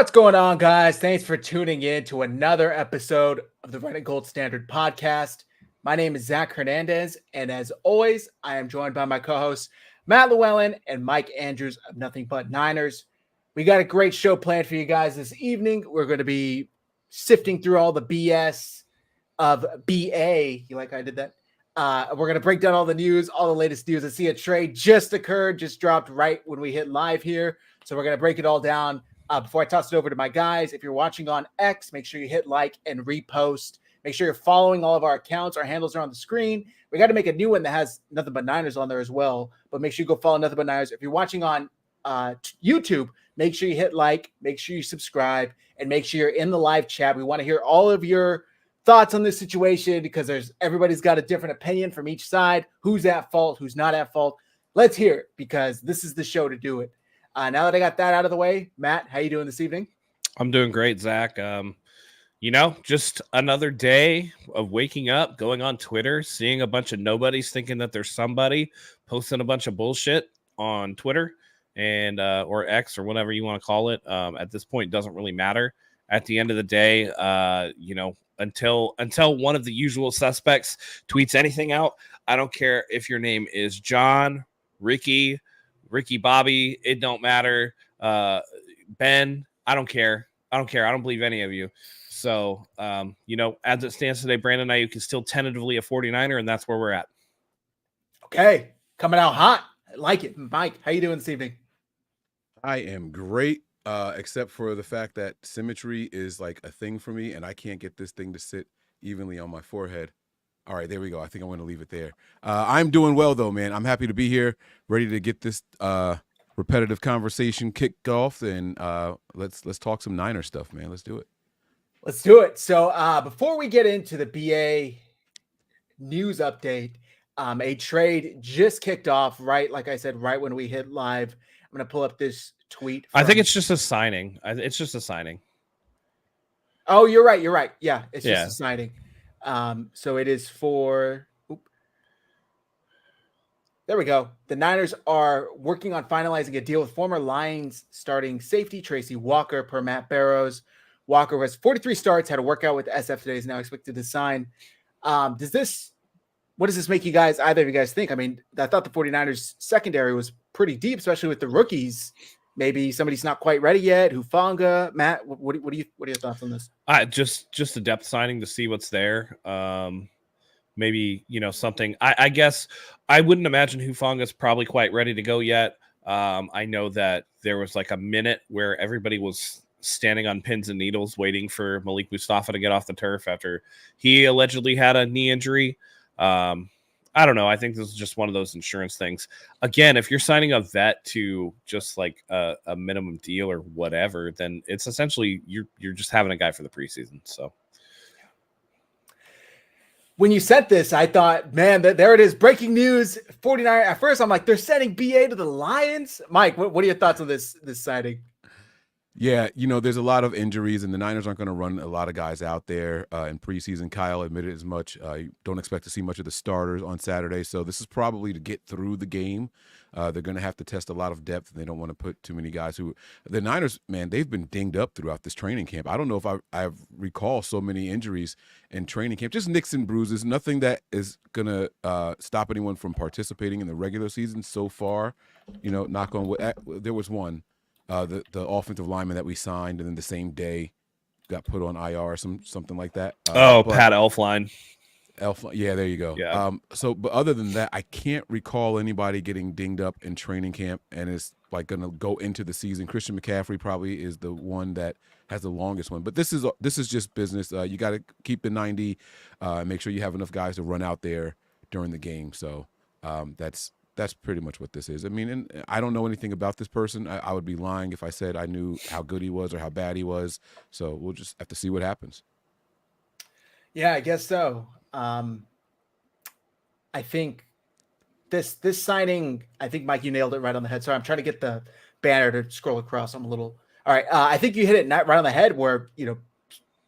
What's going on, guys? Thanks for tuning in to another episode of the Red and Gold Standard podcast. My name is Zach Hernandez, and as always, I am joined by my co-hosts Matt Llewellyn and Mike Andrews of Nothing But Niners. We got a great show planned for you guys this evening. We're going to be sifting through all the BS of BA. You like how I did that? We're going to break down all the news, all the latest news. I see a trade just occurred, just dropped right when we hit live here. So we're going to break it all down. Before I toss it over to my guys, if you're watching on X, make sure you hit like and repost. Make sure you're following all of our accounts. Our handles are on the screen. We got to make a new one that has Nothing But Niners on there as well. But make sure you go follow Nothing But Niners. If you're watching on YouTube, make sure you hit like, make sure you subscribe, and make sure you're in the live chat. We want to hear all of your thoughts on this situation because everybody's got a different opinion from each side. Who's at fault? Who's not at fault? Let's hear it because this is the show to do it. Now that I got that out of the way, Matt, how you doing this evening? I'm doing great, Zach. Just another day of waking up, going on Twitter, seeing a bunch of nobodies thinking that there's somebody posting a bunch of bullshit on Twitter and or X or whatever you want to call it. At this point, it doesn't really matter. At the end of the day, until one of the usual suspects tweets anything out, I don't care if your name is John, Ricky Bobby, it don't matter. Ben, I don't care. I don't believe any of you. So, as it stands today, Brandon AIYUK is still tentatively a 49er, and that's where we're at. Okay. Coming out hot. I like it. Mike, how you doing this evening? I am great, except for the fact that symmetry is like a thing for me, and I can't get this thing to sit evenly on my forehead. All right, there we go. I think I'm going to leave it there. I'm doing well, though, man. I'm happy to be here, ready to get this repetitive conversation kicked off, and let's talk some Niner stuff, man. Let's do it. Let's do it. So before we get into the BA news update, a trade just kicked off, right? Like I said, right when we hit live. I'm going to pull up this tweet. I think it's just a signing. It's just a signing. Oh, you're right. Yeah, it's just a signing. So it is for, there we go. The Niners are working on finalizing a deal with former Lions starting safety Tracy Walker per Matt Barrows. Walker has 43 starts, had a workout with SF today, is now expected to sign. What does this make you guys, either of you guys think? I mean, I thought the 49ers secondary was pretty deep, especially with the rookies. Maybe somebody's not quite ready yet. Hufanga, Matt, what are your thoughts on this? Just a depth signing to see what's there. Maybe something. I guess I wouldn't imagine Hufanga's probably quite ready to go yet. I know that there was like a minute where everybody was standing on pins and needles waiting for Malik Mustafa to get off the turf after he allegedly had a knee injury. I don't know. I think this is just one of those insurance things. Again, if you're signing a vet to just like a minimum deal or whatever, then it's essentially you're just having a guy for the preseason. So when you sent this, I thought, man, there it is. Breaking news. 49. At first, I'm like, they're sending BA to the Lions. Mike, what are your thoughts on this signing? Yeah, there's a lot of injuries, and the Niners aren't going to run a lot of guys out there in preseason. Kyle admitted as much. You don't expect to see much of the starters on Saturday, so this is probably to get through the game. They're going to have to test a lot of depth, and they don't want to put too many guys who – the Niners, man, they've been dinged up throughout this training camp. I don't know if I recall so many injuries in training camp. Just nicks and bruises, nothing that is going to stop anyone from participating in the regular season so far. Knock on wood. There was one. The offensive lineman that we signed, and then the same day got put on IR or something like that. Pat Elflein. Yeah, there you go. Yeah. But other than that, I can't recall anybody getting dinged up in training camp and is like going to go into the season. Christian McCaffrey probably is the one that has the longest one. But this is just business. You got to keep the 90, make sure you have enough guys to run out there during the game. So that's pretty much what this is. I mean, and I don't know anything about this person. I would be lying if I said I knew how good he was or how bad he was. So we'll just have to see what happens. Yeah, I guess so. I think this signing, I think, Mike, you nailed it right on the head. Sorry, I'm trying to get the banner to scroll across. I'm a little – all right. I think you hit it right on the head where,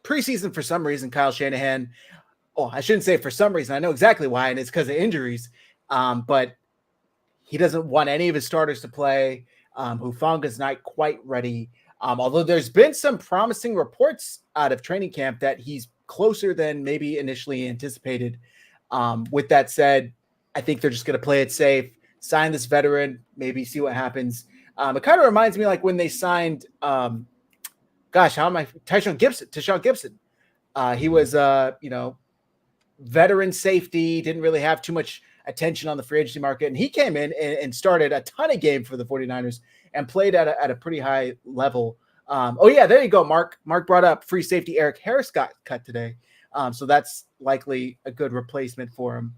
preseason for some reason, Kyle Shanahan – I shouldn't say for some reason. I know exactly why, and it's because of injuries. But he doesn't want any of his starters to play. Hufanga's not quite ready. Although there's been some promising reports out of training camp that he's closer than maybe initially anticipated. With that said, I think they're just going to play it safe, sign this veteran, maybe see what happens. It kind of reminds me like when they signed, Tyshawn Gibson. He was, veteran safety, didn't really have too much attention on the free agency market. And he came in and started a ton of game for the 49ers and played at a pretty high level. There you go, Mark. Mark brought up free safety Eric Harris got cut today. So that's likely a good replacement for him.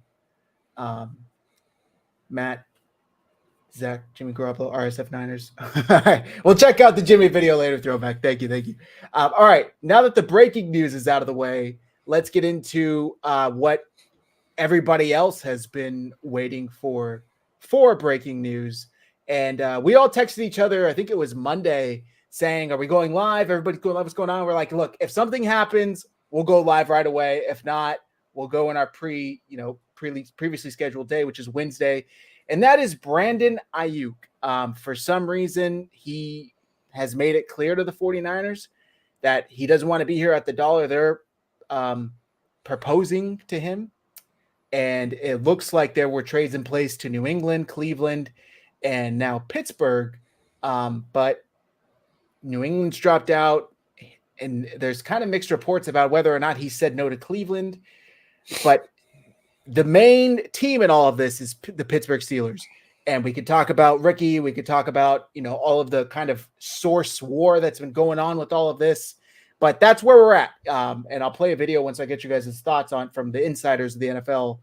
Matt, Zach, Jimmy Garoppolo, RSF Niners. All right. We'll check out the Jimmy video later, throwback. Thank you. All right. Now that the breaking news is out of the way, let's get into what everybody else has been waiting for breaking news. And we all texted each other, I think it was Monday, saying, are we going live? Everybody's going live. What's going on? We're like, look, if something happens, we'll go live right away. If not, we'll go in our previously scheduled day, which is Wednesday. And that is Brandon AIYUK. For some reason, he has made it clear to the 49ers that he doesn't want to be here at the dollar they're proposing to him. And it looks like there were trades in place to New England, Cleveland, and now Pittsburgh. But New England's dropped out, and there's kind of mixed reports about whether or not he said no to Cleveland. But the main team in all of this is the Pittsburgh Steelers. And we could talk about Ricky. We could talk about, all of the kind of source war that's been going on with all of this. But that's where we're at. And I'll play a video once I get you guys' thoughts on from the insiders of the NFL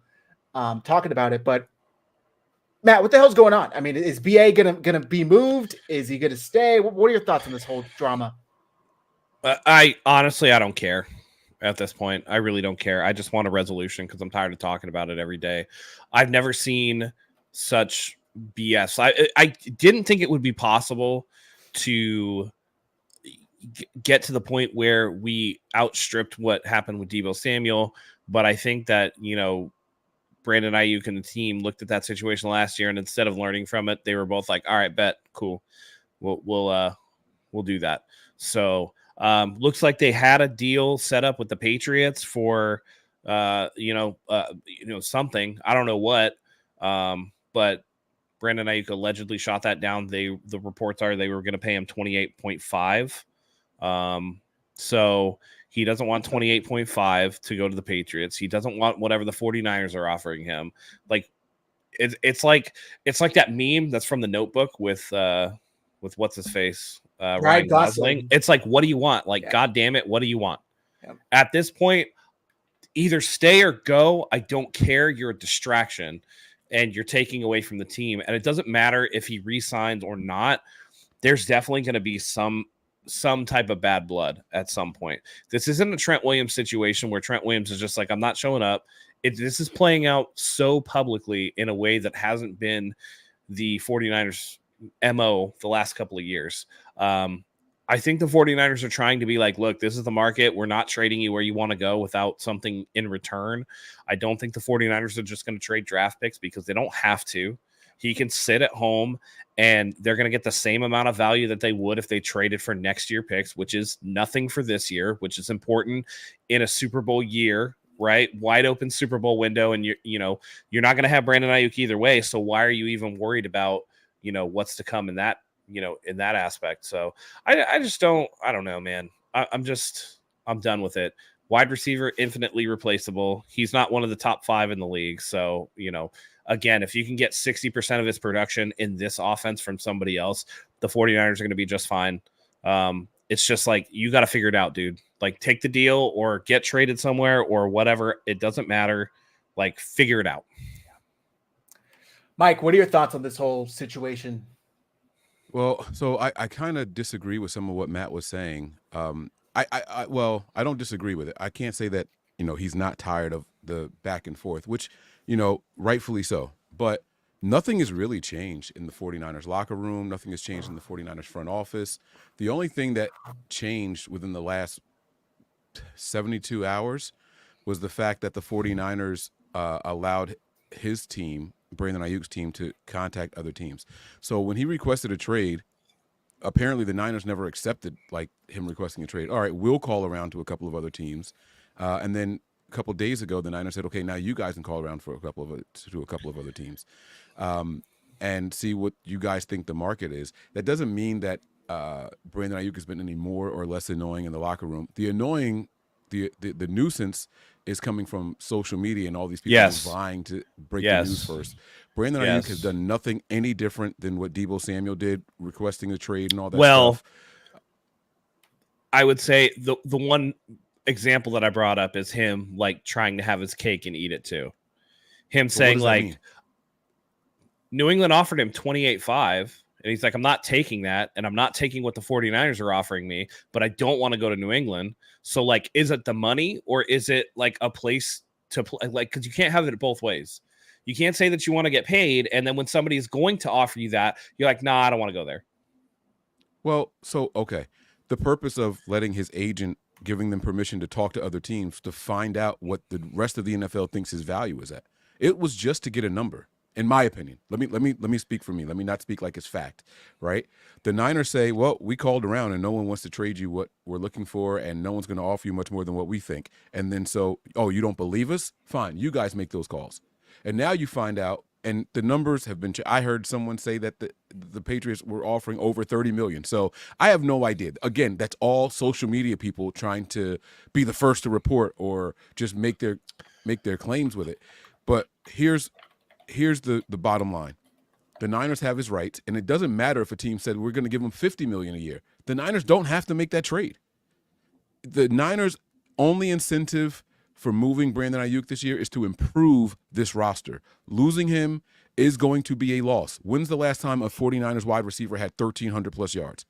talking about it. But Matt, what the hell's going on? I mean, is BA gonna be moved? Is he gonna stay? What are your thoughts on this whole drama? I don't care at this point. I really don't care. I just want a resolution because I'm tired of talking about it every day. I've never seen such BS. I didn't think it would be possible to get to the point where we outstripped what happened with Deebo Samuel, but I think that Brandon AIYUK and the team looked at that situation last year, and instead of learning from it, they were both like, all right, bet, cool. We'll do that. So looks like they had a deal set up with the Patriots for, something. I don't know what, but Brandon AIYUK allegedly shot that down. The reports are they were going to pay him 28.5. So he doesn't want 28.5 to go to the Patriots. He doesn't want whatever the 49ers are offering him. Like it's like that meme that's from The Notebook with what's his face, Ryan Gosling. It's like, what do you want? Like, God damn it, what do you want? Yeah. At this point, either stay or go. I don't care. You're a distraction, and you're taking away from the team. And it doesn't matter if he re-signs or not. There's definitely going to be some type of bad blood at some point. This isn't a Trent Williams situation where Trent Williams is just like, I'm not showing up. This is playing out so publicly in a way that hasn't been the 49ers MO the last couple of years. I think the 49ers are trying to be like, look, this is the market. We're not trading you where you want to go without something in return. I don't think the 49ers are just going to trade draft picks because they don't have to. He can sit at home and they're going to get the same amount of value that they would if they traded for next year picks, which is nothing for this year, which is important in a Super Bowl year, right? Wide open Super Bowl window. And you're not going to have Brandon AIYUK either way. So why are you even worried about, what's to come in that, in that aspect? So I don't know, man. I'm done with it. Wide receiver, infinitely replaceable. He's not one of the top 5 in the league. So, again, if you can get 60% of his production in this offense from somebody else, the 49ers are going to be just fine. It's just like, you got to figure it out, dude. Like, take the deal or get traded somewhere or whatever. It doesn't matter. Like, figure it out. Mike, what are your thoughts on this whole situation? Well, so I kind of disagree with some of what Matt was saying. I don't disagree with it. I can't say that, he's not tired of the back and forth, which, rightfully so. But nothing has really changed in the 49ers locker room. Nothing has changed in the 49ers front office. The only thing that changed within the last 72 hours was the fact that the 49ers allowed his team, Brandon AIYUK's team, to contact other teams. So when he requested a trade, apparently the Niners never accepted like him requesting a trade. All right, we'll call around to a couple of other teams, and then a couple of days ago, the Niners said, okay, now you guys can call around to a couple of other teams, and see what you guys think the market is. That doesn't mean that Brandon Ayuk has been any more or less annoying in the locker room. The nuisance is coming from social media and all these people vying to break the news first. Brandon Ayuk has done nothing any different than what Deebo Samuel did, requesting a trade and all that stuff. I would say the one example that I brought up is him like trying to have his cake and eat it too. Him saying like New England offered him 28.5 and he's like, I'm not taking that, and I'm not taking what the 49ers are offering me, but I don't want to go to New England. So like, is it the money or is it like a place to play? Like, because you can't have it both ways. You can't say that you want to get paid, and then when somebody is going to offer you that, you're like, nah, I don't want to go there. Well, so, okay. The purpose of letting his agent, giving them permission to talk to other teams to find out what the rest of the NFL thinks his value is at, it was just to get a number, in my opinion. Let me speak for me. Let me not speak like it's fact, right? The Niners say, well, we called around and no one wants to trade you what we're looking for, and no one's going to offer you much more than what we think. And then so, oh, you don't believe us? Fine. You guys make those calls. And now you find out, and the numbers have been. I heard someone say that the Patriots were offering over $30 million. So I have no idea. Again, that's all social media people trying to be the first to report or just make their claims with it. But here's the bottom line: the Niners have his rights, and it doesn't matter if a team said we're going to give him $50 million a year. The Niners don't have to make that trade. The Niners' only incentive for moving Brandon Ayuk this year is to improve this roster. Losing him is going to be a loss. When's the last time a 49ers wide receiver had 1,300 plus yards?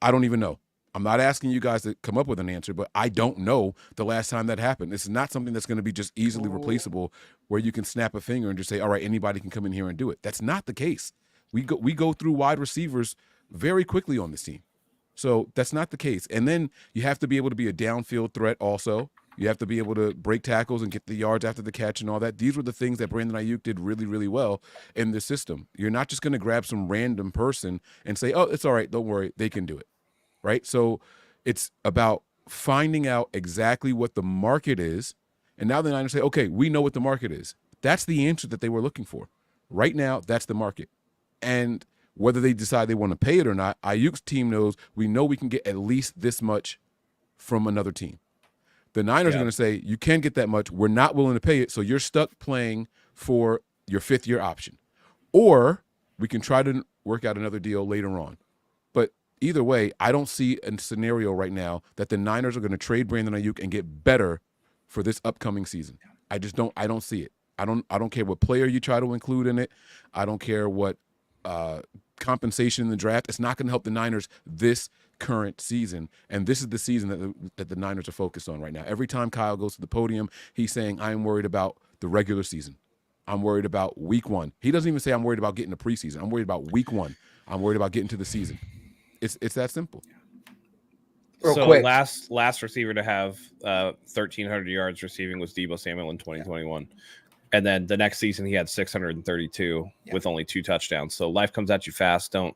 I don't even know. I'm not asking you guys to come up with an answer, but I don't know the last time that happened. This is not something that's going to be just easily replaceable where you can snap a finger and just say, all right, anybody can come in here and do it. That's not the case. We go through wide receivers very quickly on this team. So that's not the case. And then you have to be able to be a downfield threat also. You have to be able to break tackles and get the yards after the catch and all that. These were the things that Brandon Ayuk did really, really well in the system. You're not just going to grab some random person and say, oh, it's all right, don't worry, they can do it, right? So it's about finding out exactly what the market is. And now the Niners say, okay, we know what the market is. That's the answer that they were looking for. Right now, that's the market. And whether they decide they want to pay it or not, Ayuk's team knows we know we can get at least this much from another team. The Niners are going to say, you can get that much. We're not willing to pay it, so you're stuck playing for your fifth-year option. Or we can try to work out another deal later on. But either way, I don't see a scenario right now that the Niners are going to trade Brandon Ayuk and get better for this upcoming season. I don't see it. I don't care what player you try to include in it. I don't care what compensation in the draft. It's not going to help the Niners this current season, and this is the season that the Niners are focused on right now. Every time Kyle goes to the podium, he's saying, I am worried about the regular season. I'm worried about week one. He doesn't even say I'm worried about getting to preseason. I'm worried about week one. I'm worried about getting to the season. It's that simple. So quick. last receiver to have 1,300 yards receiving was Deebo Samuel in 2021. And then the next season he had 632 with only 2 touchdowns. So life comes at you fast. Don't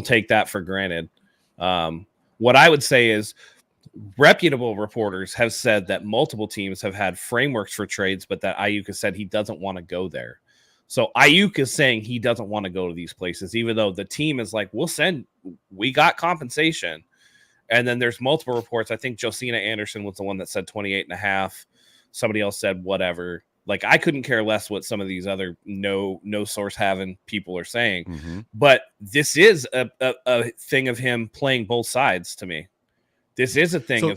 take that for granted. What I would say is reputable reporters have said that multiple teams have had frameworks for trades, but that Ayuk has said he doesn't want to go there. So Ayuk is saying he doesn't want to go to these places, even though the team is like, we got compensation. And then there's multiple reports. I think Josina Anderson was the one that said 28.5. Somebody else said whatever. Like, I couldn't care less what some of these other no source having people are saying. Mm-hmm. But this is a thing of him playing both sides to me. This is a thing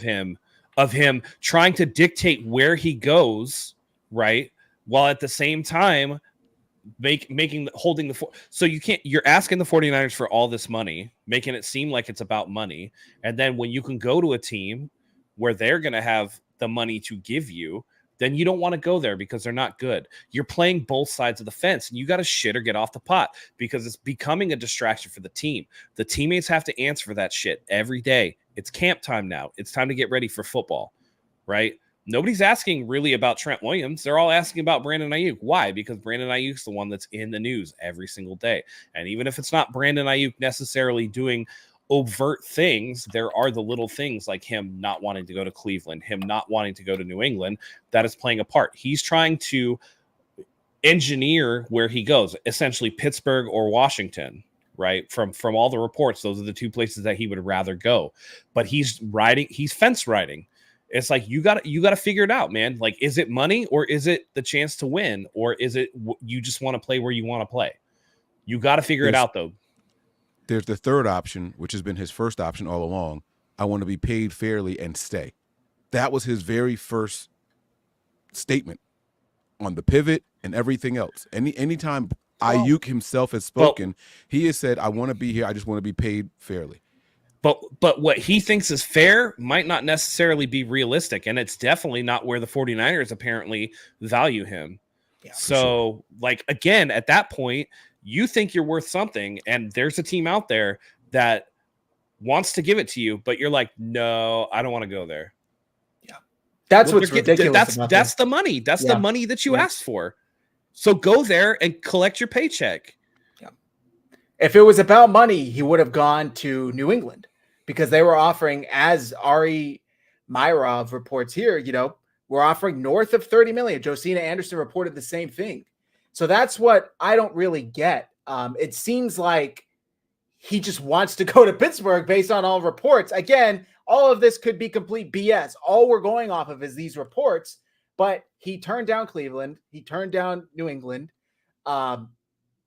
of him trying to dictate where he goes, right? While at the same time holding the so you're asking the 49ers for all this money, making it seem like it's about money. And then when you can go to a team where they're going to have the money to give you, then you don't want to go there because they're not good. You're playing both sides of the fence, and you got to shit or get off the pot because it's becoming a distraction for the team. The teammates have to answer for that shit every day. It's camp time now. It's time to get ready for football, right? Nobody's asking really about Trent Williams. They're all asking about Brandon Ayuk. Why? Because Brandon Ayuk's the one that's in the news every single day. And even if it's not Brandon Ayuk necessarily doing overt things. There are the little things like him not wanting to go to Cleveland, him not wanting to go to New England, that is playing a part. He's trying to engineer where he goes, essentially Pittsburgh or Washington, right? From all the reports, those are the two places that he would rather go. But he's fence riding. It's like you got to figure it out, man. Like, is it money, or is it the chance to win, or is it you just want to play where you want to play? You got to figure it out, though. There's the third option, which has been his first option all along. I want to be paid fairly and stay. That was his very first statement on the pivot and everything else. Anytime AIYUK himself has spoken, he has said, I want to be here. I just want to be paid fairly. But what he thinks is fair might not necessarily be realistic, and it's definitely not where the 49ers apparently value him. Yeah, so, like, again, at that point, you think you're worth something, and there's a team out there that wants to give it to you, but you're like, no, I don't want to go there. Yeah, that's what's ridiculous. That's the money. That's the money that you asked for. So go there and collect your paycheck. Yeah. If it was about money, he would have gone to New England, because they were offering, as Ari Myrov reports here, we're offering north of 30 million. Josina Anderson reported the same thing. So that's what I don't really get. It seems like he just wants to go to Pittsburgh based on all reports. Again, all of this could be complete BS. All we're going off of is these reports, but he turned down Cleveland. He turned down New England.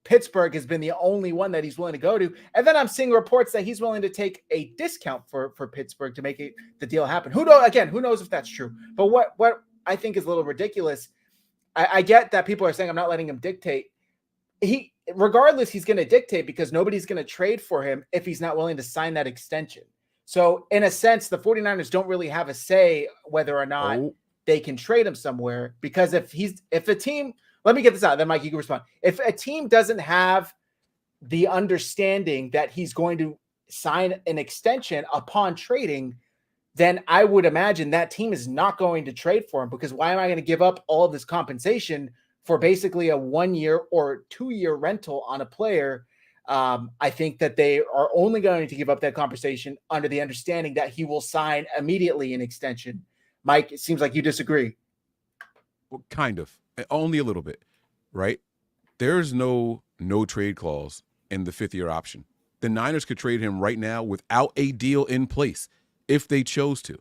Pittsburgh has been the only one that he's willing to go to. And then I'm seeing reports that he's willing to take a discount for Pittsburgh to make the deal happen. Who knows if that's true? But what I think is a little ridiculous, I get that people are saying I'm not letting him dictate. Regardless, he's going to dictate, because nobody's going to trade for him if he's not willing to sign that extension. So in a sense, the 49ers don't really have a say whether or not they can trade him somewhere, because if a team, let me get this out, then Mike, you can respond. If a team doesn't have the understanding that he's going to sign an extension upon trading, then I would imagine that team is not going to trade for him, because why am I going to give up all of this compensation for basically a 1 year or 2 year rental on a player? I think that they are only going to give up that compensation under the understanding that he will sign immediately an extension. Mike, it seems like you disagree. Well, kind of. Only a little bit, right? There's no trade clause in the 5th-year option. The Niners could trade him right now without a deal in place if they chose to.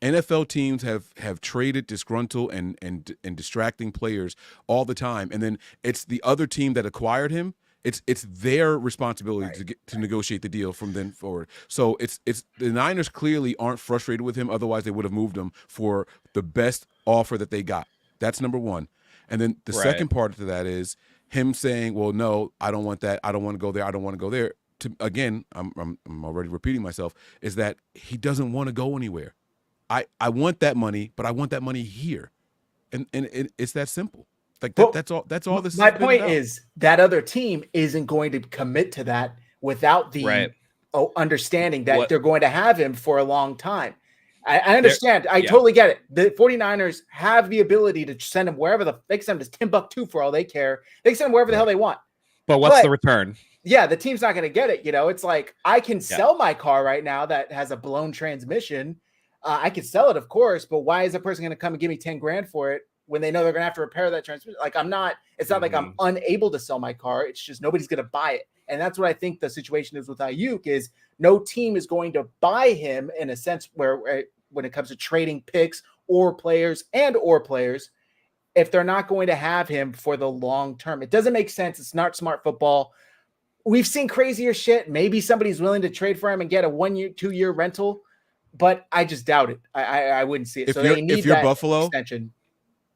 NFL teams have traded disgruntled and distracting players all the time, and then it's the other team that acquired him. It's their responsibility to negotiate the deal from then forward. So it's the Niners clearly aren't frustrated with him. Otherwise, they would have moved him for the best offer that they got. That's number one. And then the second part to that is him saying, well, no, I don't want that. I don't want to go there. I don't want to go there. Again, I'm already repeating myself, is that he doesn't want to go anywhere. I want that money, but I want that money here. And it's that simple. Like that's all this is. My point is that other team isn't going to commit to that without the understanding that they're going to have him for a long time. I understand. I totally get it. The 49ers have the ability to send him wherever they can send him to Timbuktu for all they care. They can send him wherever the hell they want. But what's the return? Yeah, the team's not going to get it. It's like, I can sell my car right now that has a blown transmission. I could sell it, of course, but why is a person going to come and give me 10 grand for it when they know they're going to have to repair that transmission? Like, it's not like I'm unable to sell my car. It's just nobody's going to buy it. And that's what I think the situation is with AIYUK, is no team is going to buy him in a sense where when it comes to trading picks or players, if they're not going to have him for the long term. It doesn't make sense. It's not smart football. We've seen crazier shit. Maybe somebody's willing to trade for him and get a 1 year, 2 year rental, but I just doubt it. I wouldn't see it. If you're Buffalo, extension.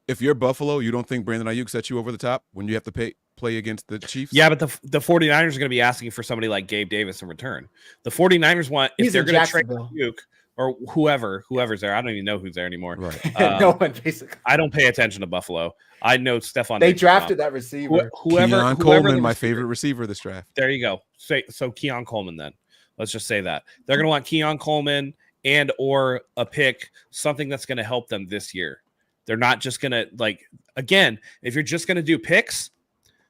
If you're Buffalo, you don't think Brandon AIYUK sets you over the top when you have to play against the Chiefs? Yeah, but the 49ers are going to be asking for somebody like Gabe Davis in return. The 49ers want, if they're going to trade AIYUK or whoever's there, I don't even know who's there anymore. Right. No one, basically. I don't pay attention to Buffalo. I know Stephon. They drafted that receiver. Keon Coleman, my favorite receiver this draft. There you go. So Keon Coleman then. Let's just say that. They're going to want Keon Coleman and or a pick, something that's going to help them this year. They're not just going to, like, again, if you're just going to do picks,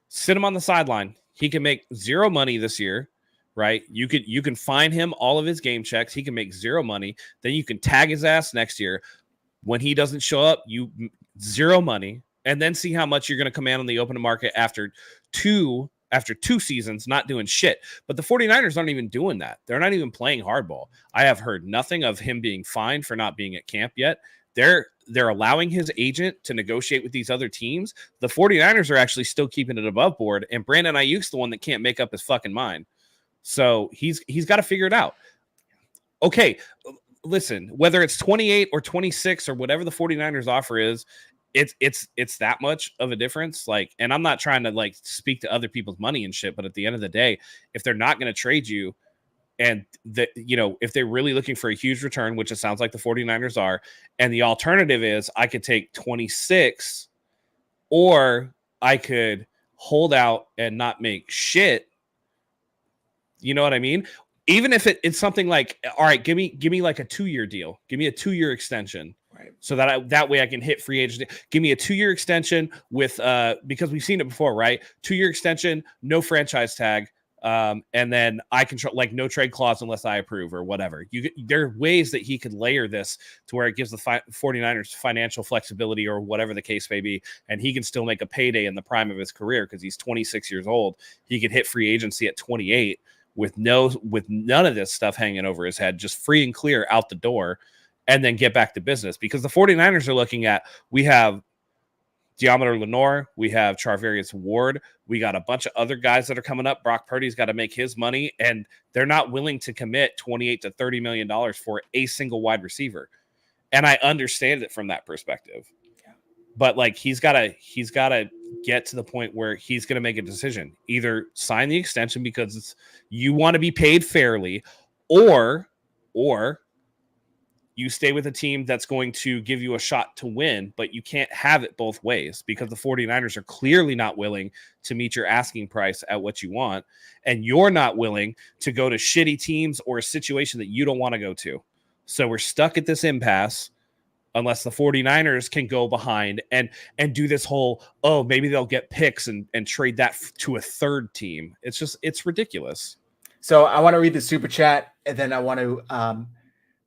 sit him on the sideline. He can make zero money this year. right? You can find him all of his game checks. He can make zero money. Then you can tag his ass next year. When he doesn't show up, you zero money, and then see how much you're going to command on the open market after two seasons not doing shit. But the 49ers aren't even doing that. They're not even playing hardball. I have heard nothing of him being fined for not being at camp yet. They're allowing his agent to negotiate with these other teams. The 49ers are actually still keeping it above board, and Brandon Ayuk's the one that can't make up his fucking mind. So he's got to figure it out. Okay, listen, whether it's 28 or 26 or whatever the 49ers offer is, it's that much of a difference. Like, and I'm not trying to like speak to other people's money and shit, but at the end of the day, if they're not going to trade you, and that, you know, if they're really looking for a huge return, which it sounds like the 49ers are, and the alternative is I could take 26 or I could hold out and not make shit. You know what I mean? Even if it's something like, all right, give me like a 2-year deal. Give me a 2-year extension. Right. So that way I can hit free agency. Give me a 2-year extension with because we've seen it before, right? 2-year extension, no franchise tag. And then I control like no trade clause unless I approve or whatever. There are ways that he could layer this to where it gives the 49ers financial flexibility or whatever the case may be, and he can still make a payday in the prime of his career because he's 26 years old. He could hit free agency at 28 with none of this stuff hanging over his head, just free and clear out the door, and then get back to business. Because the 49ers are looking at, we have Deommodore Lenoir, we have Charvarius Ward, we got a bunch of other guys that are coming up. Brock Purdy's got to make his money, and they're not willing to commit $28 to $30 million for a single wide receiver. And I understand it from that perspective. Yeah. But like he's got to get to the point where he's going to make a decision. Either sign the extension because you want to be paid fairly, or you stay with a team that's going to give you a shot to win, but you can't have it both ways because the 49ers are clearly not willing to meet your asking price at what you want, and you're not willing to go to shitty teams or a situation that you don't want to go to. So we're stuck at this impasse unless the 49ers can go behind and do this whole, oh, maybe they'll get picks and trade that to a third team. It's ridiculous. So I want to read the super chat, and then I want to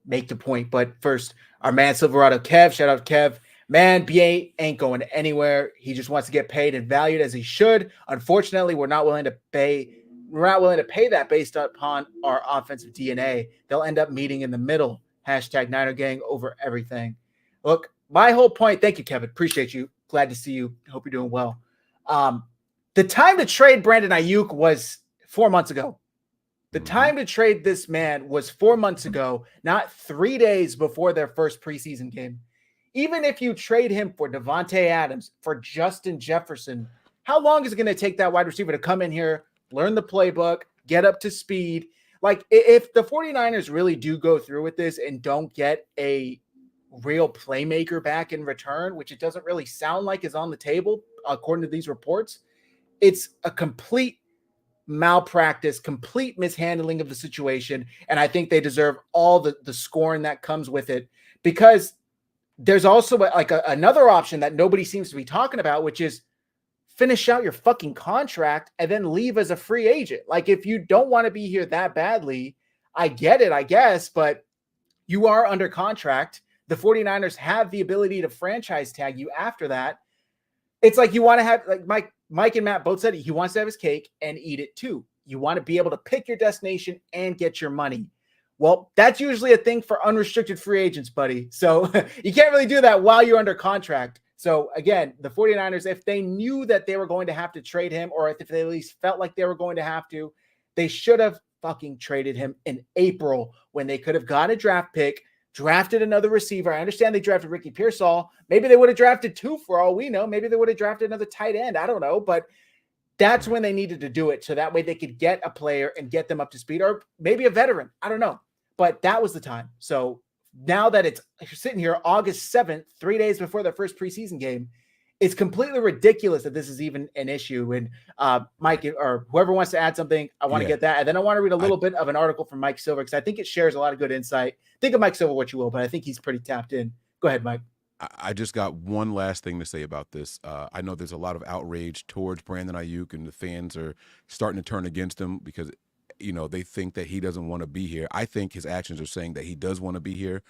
make the point. But first, our man Silverado Kev, shout out Kev. Man, BA ain't going anywhere. He just wants to get paid and valued as he should. Unfortunately, we're not willing to pay that based upon our offensive DNA. They'll end up meeting in the middle. Hashtag Niner Gang over everything. Look, my whole point, thank you, Kevin. Appreciate you. Glad to see you. Hope you're doing well. The time to trade Brandon Ayuk was 4 months ago. The time to trade this man was 4 months ago, not 3 days before their first preseason game. Even if you trade him for Devontae Adams, for Justin Jefferson, how long is it going to take that wide receiver to come in here, learn the playbook, get up to speed? Like, if the 49ers really do go through with this and don't get a real playmaker back in return, which it doesn't really sound like is on the table, according to these reports, it's a complete malpractice, complete mishandling of the situation, and I think they deserve all the scorn that comes with it, because there's also another option that nobody seems to be talking about, which is finish out your fucking contract and then leave as a free agent. Like, if you don't want to be here that badly, I get it, I guess, but you are under contract. The 49ers have the ability to franchise tag you after that. It's like you want to have, like Mike and Matt both said, he wants to have his cake and eat it too. You want to be able to pick your destination and get your money. Well, that's usually a thing for unrestricted free agents, buddy. So you can't really do that while you're under contract. So again, the 49ers, if they knew that they were going to have to trade him, or if they at least felt like they were going to have to, they should have fucking traded him in April when they could have got a draft pick, drafted another receiver. I understand they drafted Ricky Pearsall. Maybe they would have drafted 2 for all we know. Maybe they would have drafted another tight end. I don't know. But that's when they needed to do it. So that way they could get a player and get them up to speed, or maybe a veteran. I don't know. But that was the time. So now that it's sitting here August 7th, 3 days before their first preseason game, it's completely ridiculous that this is even an issue. And Mike, or whoever wants to add something, I want to get that. And then I want to read a little bit of an article from Mike Silver, because I think it shares a lot of good insight. Think of Mike Silver what you will, but I think he's pretty tapped in. Go ahead, Mike. I just got one last thing to say about this. I know there's a lot of outrage towards Brandon Ayuk, and the fans are starting to turn against him because they think that he doesn't want to be here. I think his actions are saying that he does want to be here.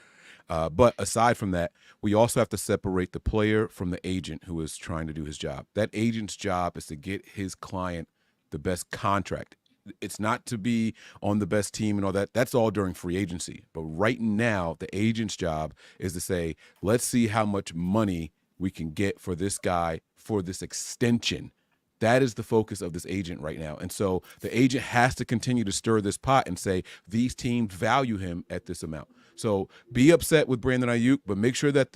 But aside from that, we also have to separate the player from the agent who is trying to do his job. That agent's job is to get his client the best contract. It's not to be on the best team and all that. That's all during free agency. But right now, the agent's job is to say, let's see how much money we can get for this guy for this extension. That is the focus of this agent right now. And so the agent has to continue to stir this pot and say, these teams value him at this amount. So be upset with Brandon Ayuk, but make sure that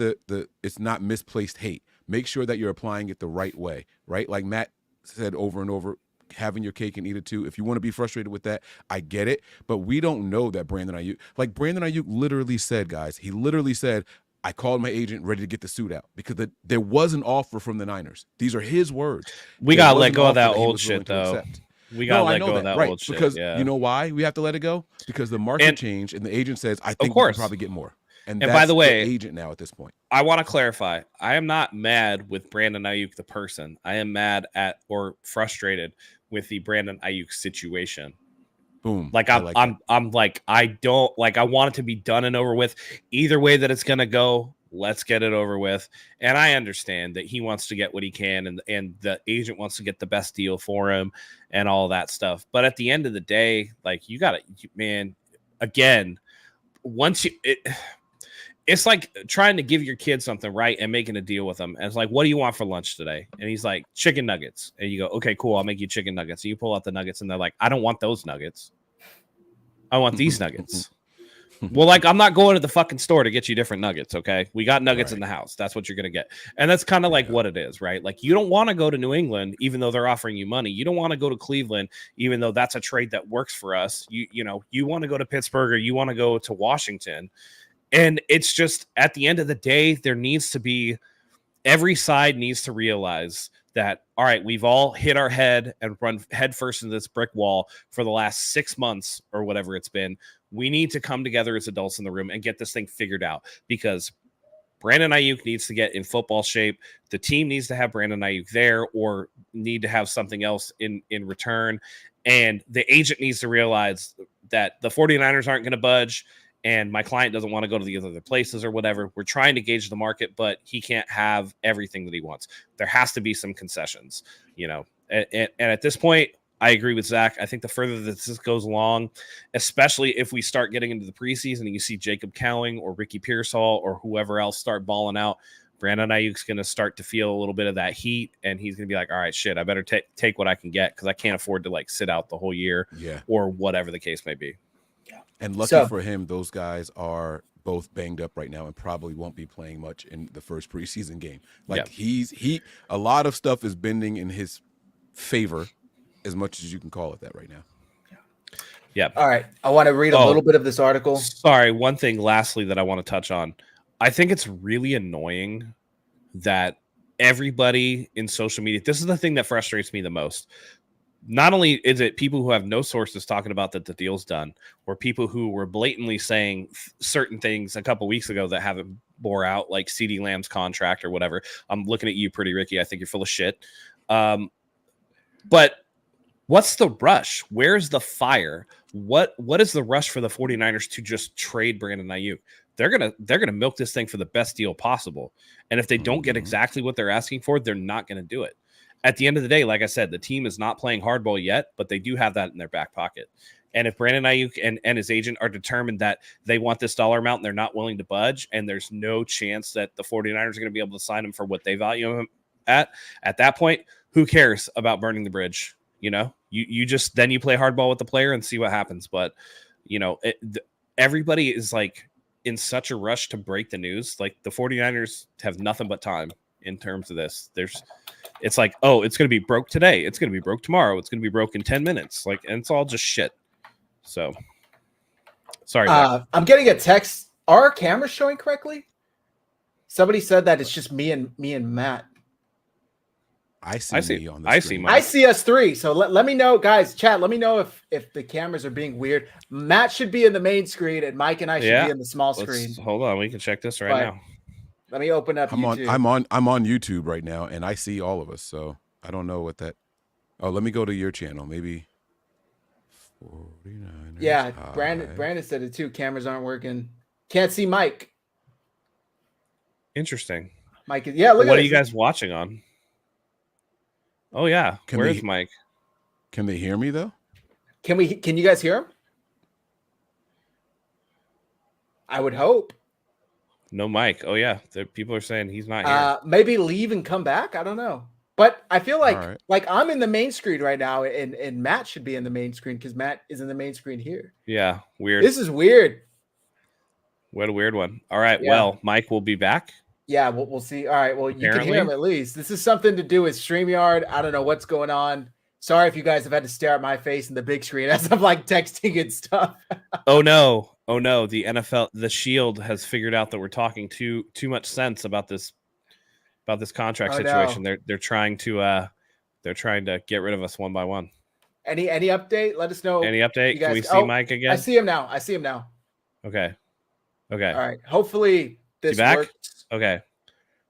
it's not misplaced hate. Make sure that you're applying it the right way, right? Like Matt said over and over, having your cake and eat it too. If you want to be frustrated with that, I get it. But we don't know that Brandon Ayuk literally said, guys, he literally said, I called my agent ready to get the suit out because there was an offer from the Niners. These are his words. We got to let go of that old shit, though. We got to let go of that old shit. Because you know why we have to let it go? Because the market changed and the agent says, I think we can probably get more. And that's by the way, the agent now at this point. I want to clarify. I am not mad with Brandon Ayuk, the person. I am mad at or frustrated with the Brandon Ayuk situation. Boom. Like I want it to be done and over with. Either way that it's going to go, let's get it over with. And I understand that he wants to get what he can and the agent wants to get the best deal for him and all that stuff. But at the end of the day, like you got to, man, again, it's like trying to give your kid something, right, and making a deal with them. And it's like, what do you want for lunch today? And he's like, chicken nuggets. And you go, okay, cool, I'll make you chicken nuggets. And you pull out the nuggets, and they're like, I don't want those nuggets. I want these nuggets. Well, like, I'm not going to the fucking store to get you different nuggets, okay? We got nuggets in the house. That's what you're going to get. And that's kind of like what it is, right? Like, you don't want to go to New England, even though they're offering you money. You don't want to go to Cleveland, even though that's a trade that works for us. You want to go to Pittsburgh or you want to go to Washington. And it's just at the end of the day, every side needs to realize that, all right, we've all hit our head and run headfirst into this brick wall for the last 6 months or whatever it's been. We need to come together as adults in the room and get this thing figured out because Brandon Ayuk needs to get in football shape. The team needs to have Brandon Ayuk there or need to have something else in return. And the agent needs to realize that the 49ers aren't going to budge. And my client doesn't want to go to these other places or whatever. We're trying to gauge the market, but he can't have everything that he wants. There has to be some concessions, And at this point, I agree with Zach. I think the further that this goes along, especially if we start getting into the preseason and you see Jacob Cowing or Ricky Pearsall or whoever else start balling out, Brandon Ayuk's going to start to feel a little bit of that heat, and he's going to be like, all right, shit, I better take what I can get because I can't afford to, sit out the whole year or whatever the case may be. And lucky for him, those guys are both banged up right now and probably won't be playing much in the first preseason game. A lot of stuff is bending in his favor, as much as you can call it that right now. Yeah. All right. I want to read a little bit of this article. Sorry. One thing lastly that I want to touch on. I think it's really annoying that everybody in social media, this is the thing that frustrates me the most. Not only is it people who have no sources talking about that the deal's done, or people who were blatantly saying certain things a couple weeks ago that haven't bore out, like CeeDee Lamb's contract or whatever. I'm looking at you, Pretty Ricky. I think you're full of shit. But what's the rush? Where's the fire? What is the rush for the 49ers to just trade Brandon Ayuk? They're gonna milk this thing for the best deal possible. And if they don't get exactly what they're asking for, they're not going to do it. At the end of the day, like I said, the team is not playing hardball yet, but they do have that in their back pocket. And if Brandon Ayuk and his agent are determined that they want this dollar amount and they're not willing to budge, and there's no chance that the 49ers are going to be able to sign him for what they value him at that point, who cares about burning the bridge? You just then you play hardball with the player and see what happens. But, everybody is in such a rush to break the news. Like the 49ers have nothing but time in terms of this. It's like, oh, it's going to be broke today. It's going to be broke tomorrow. It's going to be broke in 10 minutes. And it's all just shit. So, sorry. I'm getting a text. Are our cameras showing correctly? Somebody said that it's just me and Matt. I see me on the screen. I see us three. So let me know, guys. Chat. Let me know if the cameras are being weird. Matt should be in the main screen, and Mike and I should be in the small screen. Hold on, we can check this right now. Let me open up YouTube. I'm on YouTube right now, and I see all of us. So I don't know what that. Oh, let me go to your channel. Maybe 49ers. Yeah, Hive. Brandon said it too. Cameras aren't working. Can't see Mike. Interesting. Mike is look What at are this. you guys watching on? Oh yeah, Can where's they- Mike? Can they hear me though? Can you guys hear him? I would hope. No Mike. Oh yeah, people are saying he's not here. Maybe leave and come back. I don't know. But I feel like All right. like I'm in the main screen right now, and Matt should be in the main screen because Matt is in the main screen here. Yeah, weird. This is weird. What a weird one. All right, Yeah. well, Mike will be back. Yeah, we'll see. All right, well, you can hear Apparently. him at least. This is something to do with StreamYard. I don't know what's going on. Sorry if you guys have had to stare at my face in the big screen as I'm like texting and stuff. Oh no. The NFL, the Shield has figured out that we're talking too much sense about this contract situation. No. They're trying to get rid of us one by one. Any update? Let us know. Any update? you Can we guys- see Mike again? I see him now. Okay. All right. Hopefully this back? works. Okay.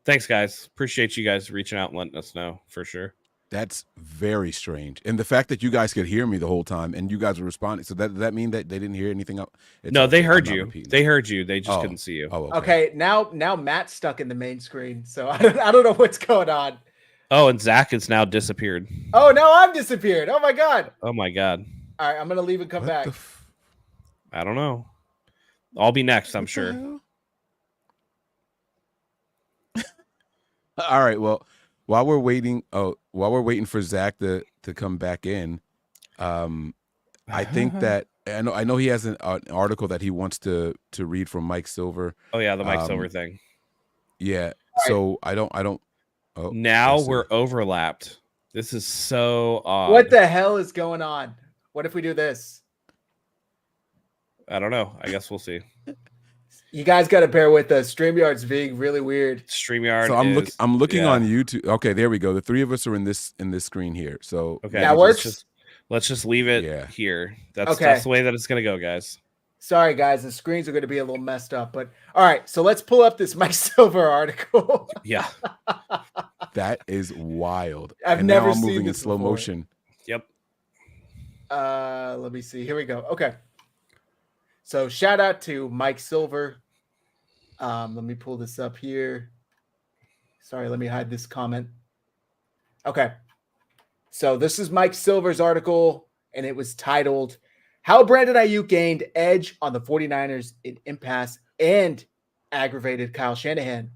Thanks, guys. Appreciate you guys reaching out and letting us know for sure. That's very strange. And the fact that you guys could hear me the whole time and you guys were responding. So does that mean that they didn't hear anything else? No, they heard you. They heard you. They just Oh. couldn't see you. Oh, Okay, now Matt's stuck in the main screen, so I don't know what's going on. Oh, and Zach has now disappeared. Oh, now I'm disappeared. Oh my god. Oh my god. All right, I'm gonna leave and come back. I don't know. I'll be next, I'm sure. All right. Well, while we're waiting for Zach to come back in, I think that I know he has an article that he wants to read from Mike Silver. Oh yeah, the Mike Silver thing. Yeah. Right. So I don't. Oh, Now we're overlapped. This is so odd. What the hell is going on? What if we do this? I don't know. I guess we'll see. You guys got to bear with us. StreamYard's being really weird. StreamYard. So I'm looking on YouTube. Okay, there we go. The three of us are in this screen here. So okay, that works. Let's just leave it here. That's the way that it's gonna go, guys. Sorry, guys. The screens are going to be a little messed up, but all right. So let's pull up this Mike Silver article. Yeah, that is wild. I've and never now I'm seen moving in this slow before. motion. Yep. Let me see. Here we go. Okay. So shout out to Mike Silver. Let me pull this up here. Sorry, let me hide this comment. Okay. So this is Mike Silver's article, and it was titled, How Brandon Ayuk Gained Edge on the 49ers in Impasse and Aggravated Kyle Shanahan.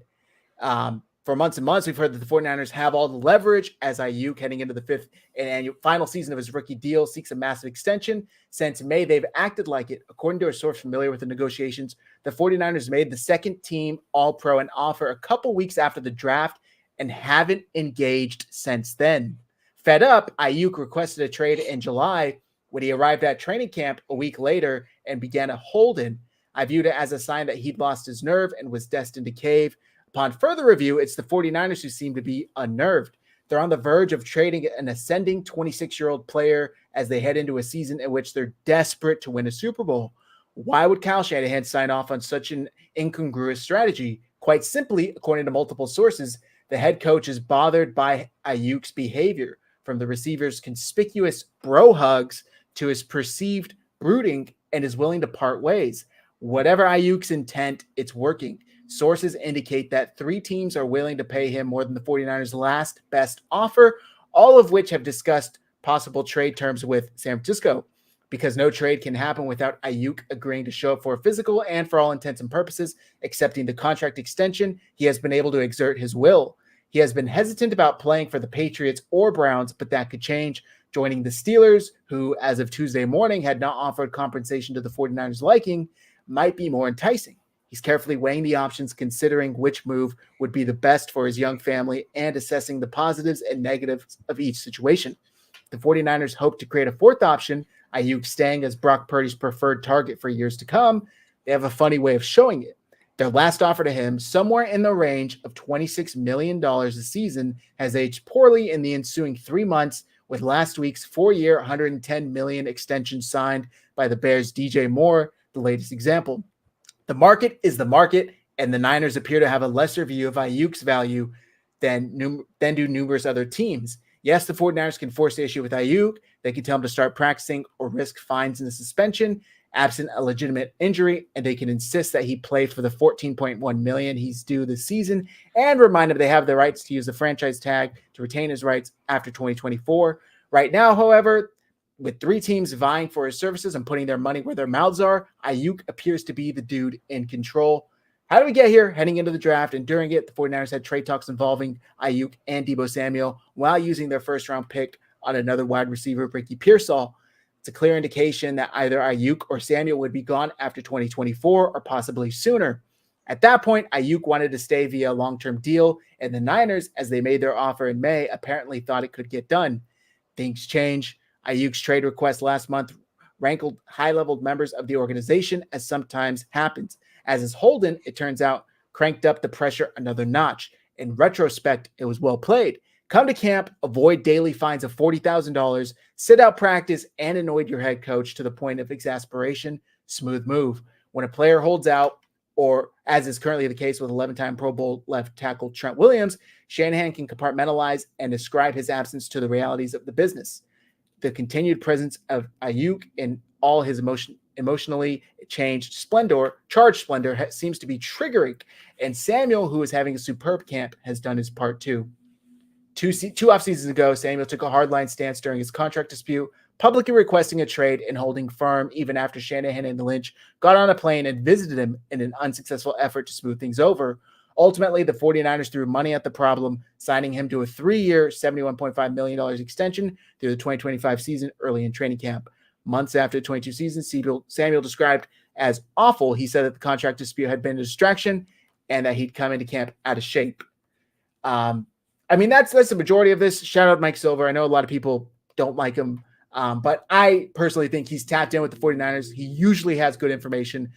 For months and months, we've heard that the 49ers have all the leverage as Ayuk, heading into the fifth and annual final season of his rookie deal, seeks a massive extension. Since May, they've acted like it. According to a source familiar with the negotiations, the 49ers made the second team All-Pro an offer a couple weeks after the draft and haven't engaged since then. Fed up, Ayuk requested a trade in July when he arrived at training camp a week later and began a hold-in. I viewed it as a sign that he'd lost his nerve and was destined to cave. Upon further review, it's the 49ers who seem to be unnerved. They're on the verge of trading an ascending 26-year-old player as they head into a season in which they're desperate to win a Super Bowl. Why would Kyle Shanahan sign off on such an incongruous strategy? Quite simply, according to multiple sources, the head coach is bothered by Ayuk's behavior, from the receiver's conspicuous bro hugs to his perceived brooding, and is willing to part ways. Whatever Ayuk's intent, it's working. Sources indicate that 3 teams are willing to pay him more than the 49ers' last best offer, all of which have discussed possible trade terms with San Francisco. Because no trade can happen without Ayuk agreeing to show up for a physical and, for all intents and purposes, accepting the contract extension, he has been able to exert his will. He has been hesitant about playing for the Patriots or Browns, but that could change. Joining the Steelers, who, as of Tuesday morning, had not offered compensation to the 49ers' liking, might be more enticing. He's carefully weighing the options, considering which move would be the best for his young family and assessing the positives and negatives of each situation. The 49ers hope to create a fourth option, Ayuk staying as Brock Purdy's preferred target for years to come. They have a funny way of showing it. Their last offer to him, somewhere in the range of $26 million a season, has aged poorly in the ensuing 3 months, with last week's 4-year, $110 million extension signed by the Bears' DJ Moore, the latest example. The market is the market, and the Niners appear to have a lesser view of Ayuk's value than do numerous other teams. Yes, the 49ers can force the issue with AIYUK. They can tell him to start practicing or risk fines and suspension absent a legitimate injury, and they can insist that he play for the $14.1 million he's due this season and remind him they have the rights to use the franchise tag to retain his rights after 2024. Right now, however, with 3 teams vying for his services and putting their money where their mouths are, AIYUK appears to be the dude in control. How do we get here? Heading into the draft and during it, the 49ers had trade talks involving AIYUK and Deebo Samuel while using their first-round pick on another wide receiver, Ricky Pearsall. It's a clear indication that either AIYUK or Samuel would be gone after 2024 or possibly sooner. At that point, AIYUK wanted to stay via a long-term deal, and the Niners, as they made their offer in May, apparently thought it could get done. Things change. AIYUK's trade request last month rankled high-level members of the organization, as sometimes happens. As is Holden, it turns out, cranked up the pressure another notch. In retrospect, it was well played. Come to camp, avoid daily fines of $40,000, sit out practice, and annoyed your head coach to the point of exasperation. Smooth move. When a player holds out, or as is currently the case with 11-time Pro Bowl left tackle Trent Williams, Shanahan can compartmentalize and ascribe his absence to the realities of the business. The continued presence of AIYUK in all his emotionally charged splendor seems to be triggering, and Samuel, who is having a superb camp, has done his part too. Two off seasons ago, Samuel took a hardline stance during his contract dispute, publicly requesting a trade and holding firm even after Shanahan and Lynch got on a plane and visited him in an unsuccessful effort to smooth things over. Ultimately, the 49ers threw money at the problem, signing him to a 3-year, $71.5 million extension through the 2025 season early in training camp. Months after the 22 season, Samuel described as awful. He said that the contract dispute had been a distraction and that he'd come into camp out of shape. I mean, that's the majority of this. Shout out Mike Silver. I know a lot of people don't like him, but I personally think he's tapped in with the 49ers. He usually has good information.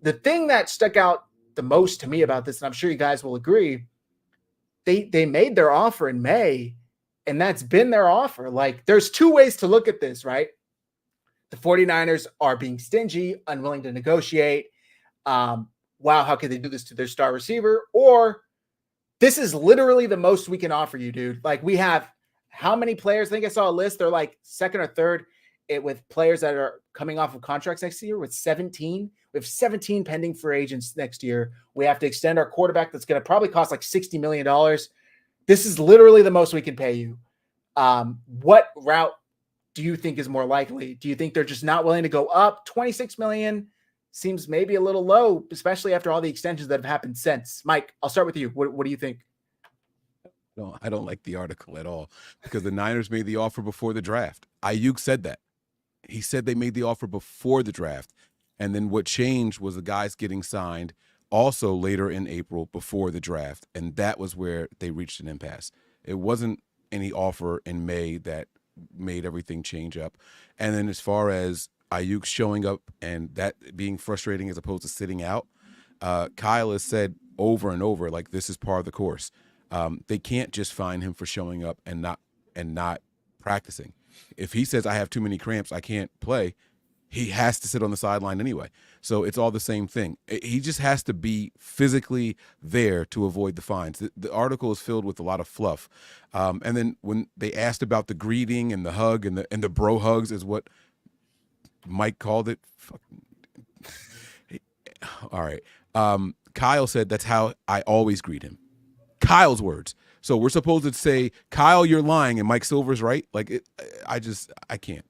The thing that stuck out the most to me about this, and I'm sure you guys will agree, they made their offer in May, and that's been their offer. Like, there's 2 ways to look at this, right? The 49ers are being stingy, unwilling to negotiate. Wow, how could they do this to their star receiver? Or this is literally the most we can offer you, dude. Like, we have how many players? I think I saw a list. They're like second or third with players that are coming off of contracts next year with 17. We have 17 pending free agents next year. We have to extend our quarterback that's going to probably cost like $60 million. This is literally the most we can pay you. What route do you think is more likely? Do you think they're just not willing to go up? $26 million seems maybe a little low, especially after all the extensions that have happened since. Mike, I'll start with you. What do you think? No, I don't like the article at all because the Niners made the offer before the draft. AIYUK said that. He said they made the offer before the draft. And then what changed was the guys getting signed also later in April before the draft. And that was where they reached an impasse. It wasn't any offer in May that made everything change up. And then as far as AIYUK showing up and that being frustrating as opposed to sitting out, Kyle has said over and over, like, this is part of the course. They can't just fine him for showing up and not practicing. If he says I have too many cramps, I can't play, he has to sit on the sideline anyway. So it's all the same thing. He just has to be physically there to avoid the fines. The article is filled with a lot of fluff. And then when they asked about the greeting and the hug and the bro hugs is what Mike called it. All right. Kyle said that's how I always greet him. Kyle's words. So we're supposed to say, Kyle, you're lying, and Mike Silver's right. Like, I can't.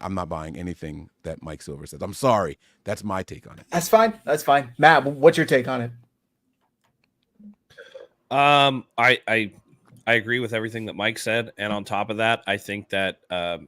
I'm not buying anything that Mike Silver says. I'm sorry. That's my take on it. That's fine. Matt, what's your take on it? I agree with everything that Mike said. And on top of that, I think that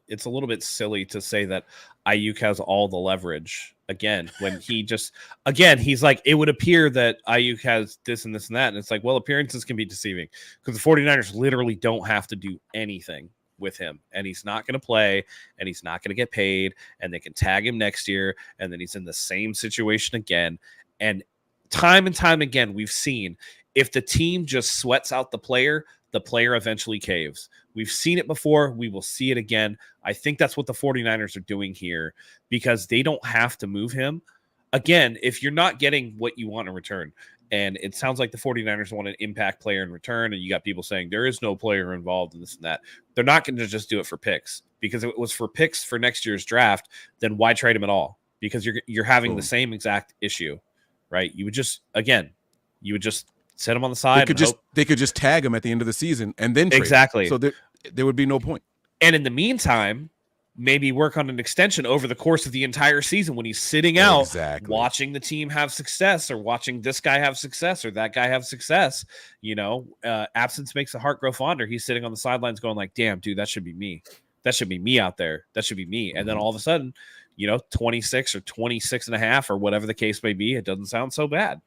it's a little bit silly to say that AIYUK has all the leverage again, when he's like, it would appear that AIYUK has this and this and that. And it's like, well, appearances can be deceiving because the 49ers literally don't have to do anything with him, and he's not going to play, and he's not going to get paid, and they can tag him next year, and then he's in the same situation again. And time again, we've seen if the team just sweats out the player eventually caves. We've seen it before. We will see it again. I think that's what the 49ers are doing here because they don't have to move him. Again, if you're not getting what you want in return, And it sounds like the 49ers want an impact player in return. And you got people saying there is no player involved in this and that. They're not going to just do it for picks, because if it was for picks for next year's draft, then why trade him at all? Because you're having the same exact issue, right? You would just set him on the side. They could just tag him at the end of the season and then trade exactly. Him. So there would be no point. And in the meantime, maybe work on an extension over the course of the entire season when he's sitting out, watching the team have success, or watching this guy have success or that guy have success. Absence makes the heart grow fonder. He's sitting on the sidelines going like, damn, dude, that should be me. That should be me out there. That should be me. And then all of a sudden, 26 or 26 and a half or whatever the case may be, it doesn't sound so bad.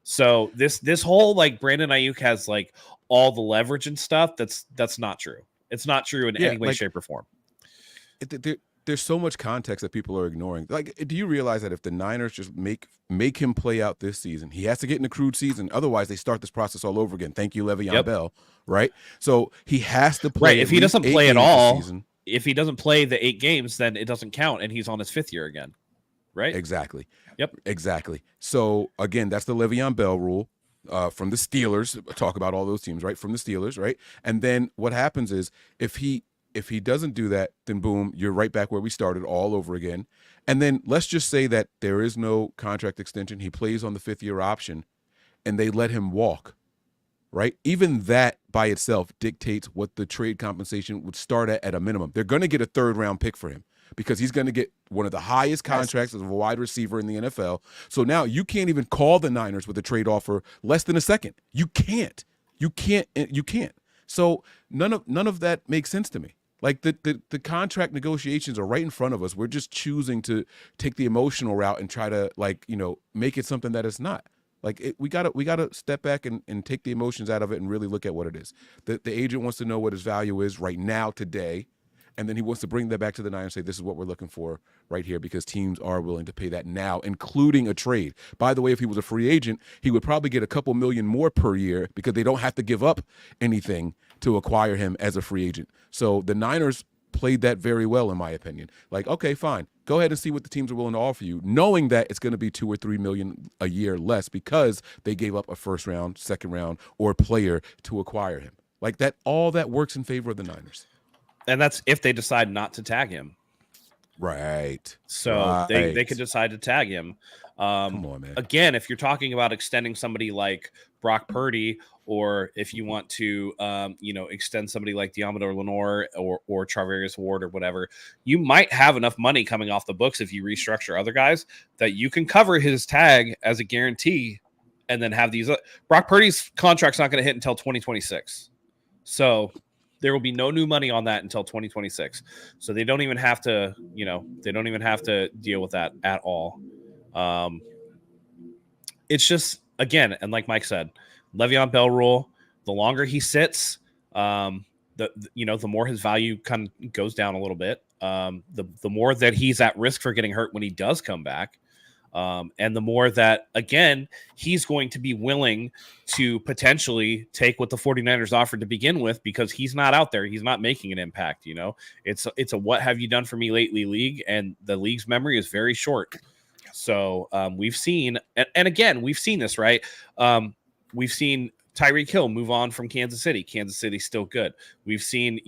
So this whole like Brandon Ayuk has like all the leverage and stuff, that's not true. It's not true in any way, shape, or form. There's so much context that people are ignoring. Like, do you realize that if the Niners just make him play out this season, he has to get an accrued season. Otherwise, they start this process all over again. Thank you, Le'Veon Bell. Right? So he has to play. Right. If he doesn't play at all, if he doesn't play the 8 games, then it doesn't count, and he's on his 5th year again. Right? Exactly. Yep. Exactly. So again, that's the Le'Veon Bell rule. From the Steelers, talk about all those teams, right? From the Steelers, right? And then what happens is if he doesn't do that, then boom, you're right back where we started all over again. And then let's just say that there is no contract extension. He plays on the 5th year option and they let him walk, right? Even that by itself dictates what the trade compensation would start at a minimum. They're going to get a 3rd round pick for him because he's going to get one of the highest contracts as a wide receiver in the NFL. So now you can't even call the Niners with a trade offer less than a 2nd. You can't. So none of that makes sense to me. Like the contract negotiations are right in front of us. We're just choosing to take the emotional route and try to make it something that it's not. Like we gotta step back and take the emotions out of it and really look at what it is. The agent wants to know what his value is right now today, and then he wants to bring that back to the Niners and say this is what we're looking for right here because teams are willing to pay that now, including a trade. By the way, if he was a free agent, he would probably get a couple million more per year because they don't have to give up anything to acquire him as a free agent. So the Niners played that very well, in my opinion. Like, okay, fine. Go ahead and see what the teams are willing to offer you, knowing that it's going to be $2 or $3 million a year less because they gave up a 1st round, 2nd round, or player to acquire him. Like that, all that works in favor of the Niners. And that's if they decide not to tag him. Right. So they could decide to tag him. Come on, man. Again, if you're talking about extending somebody like Brock Purdy, or if you want to, extend somebody like Deommodore Lenoir or Charvarius Ward or whatever, you might have enough money coming off the books if you restructure other guys that you can cover his tag as a guarantee and then have these. Brock Purdy's contract's not going to hit until 2026. So there will be no new money on that until 2026. So they don't even have to, deal with that at all. It's just, again, and like Mike said, Le'Veon Bell rule, the longer he sits, the more his value kind of goes down a little bit. The more that he's at risk for getting hurt when he does come back. And the more that, again, he's going to be willing to potentially take what the 49ers offered to begin with because he's not out there. He's not making an impact. It's a what have you done for me lately league, and the league's memory is very short. So we've seen, and again, we've seen this, right? We've seen Tyreek Hill move on from Kansas City. Kansas City's still good. We've seen,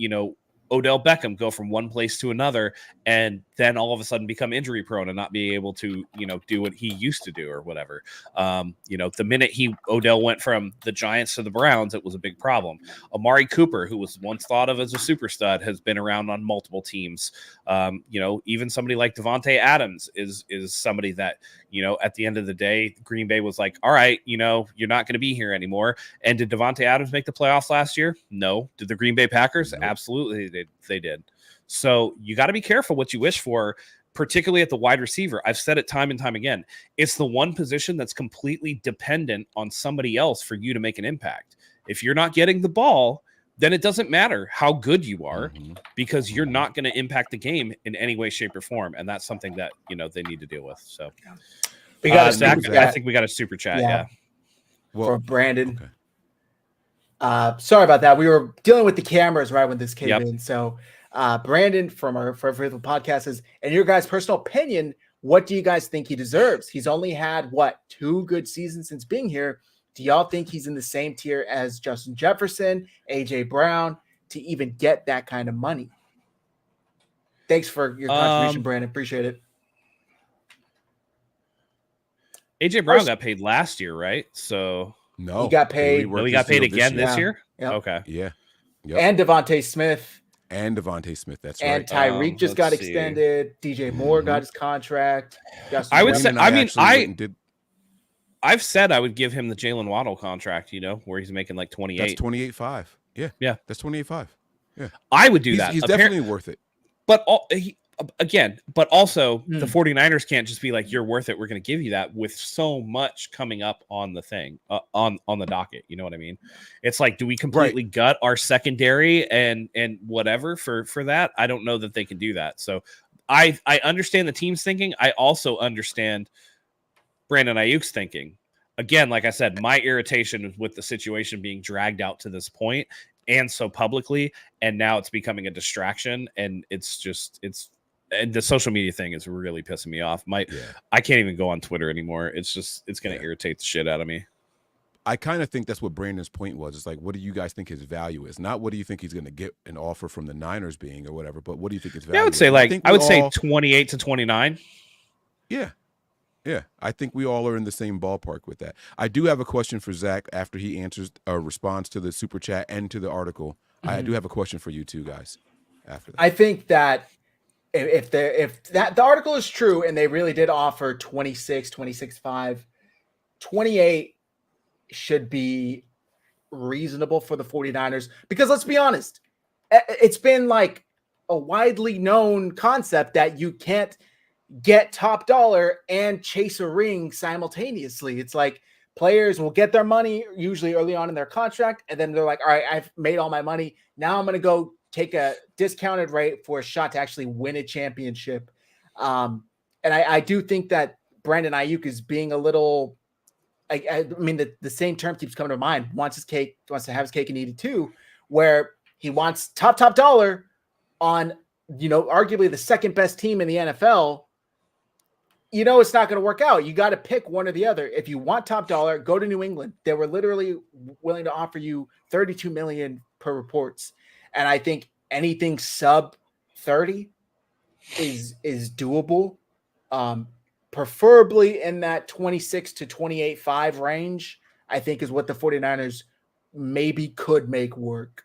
Odell Beckham go from one place to another and then all of a sudden become injury prone and not be able to, do what he used to do or whatever. The minute Odell went from the Giants to the Browns, it was a big problem. Amari Cooper, who was once thought of as a super stud, has been around on multiple teams. Even somebody like Devontae Adams is somebody that, at the end of the day, Green Bay was like, all right, you're not going to be here anymore. And did Devontae Adams make the playoffs last year? No. Did the Green Bay Packers? Nope. Absolutely. They did. So you got to be careful what you wish for, particularly at the wide receiver. I've said it time and time again. It's the one position that's completely dependent on somebody else for you to make an impact. If you're not getting the ball, then it doesn't matter how good you are because you're not going to impact the game in any way, shape, or form. And that's something that, they need to deal with. So we got Zach, I think we got a super chat. Yeah. Well, for Brandon. Okay. Sorry about that. We were dealing with the cameras right when this came in. So Brandon from our faithful podcast says, in your guys' personal opinion, What do you guys think he deserves? He's only had, 2 good seasons since being here. Do y'all think he's in the same tier as Justin Jefferson, A.J. Brown, to even get that kind of money? Thanks for your contribution, Brandon. Appreciate it. AJ Brown got paid last year, right? So no, he got paid. He got paid again this year. Yep. Okay. Yeah. Yep. And Devontae Smith. That's right. And Tyreek just got extended. DJ Moore got his contract. I would say. I've said I would give him the Jalen Waddle contract. Where he's making like 28. That's 28.5. Yeah. That's 28.5. Yeah. I would do that. He's definitely worth it. But also the 49ers can't just be like, you're worth it, we're going to give you that, with so much coming up on the thing, on the docket. You know what I mean? It's like, do we completely gut our secondary and whatever for that? I don't know that they can do that. So I understand the team's thinking. I also understand Brandon Ayuk's thinking. Again, like I said, my irritation is with the situation being dragged out to this point and so publicly, and now it's becoming a distraction, and and the social media thing is really pissing me off. I can't even go on Twitter anymore. It's going to irritate the shit out of me. I kind of think that's what Brandon's point was. It's like, what do you guys think his value is? Not what do you think he's going to get an offer from the Niners being or whatever, but what do you think his value is? I would say 28 to 29. Yeah. Yeah, I think we all are in the same ballpark with that. I do have a question for Zach after he answers or responds to the super chat and to the article. Mm-hmm. I do have a question for you two guys after that. I think that if the article is true and they really did offer 26.5, 28 should be reasonable for the 49ers, because let's be honest, it's been like a widely known concept that you can't get top dollar and chase a ring simultaneously. It's like players will get their money usually early on in their contract, and then they're like, all right, I've made all my money. Now I'm going to go take a discounted rate for a shot to actually win a championship. And I do think that Brandon Ayuk is being a little, I mean, the same term keeps coming to mind, wants to have his cake and eat it too, where he wants top dollar on, arguably the second best team in the NFL. It's not going to work out. You got to pick one or the other. If you want top dollar, go to New England. They were literally willing to offer you $32 million per reports. And I think anything sub 30 is doable. Preferably in that 26 to 28.5 range, I think is what the 49ers maybe could make work.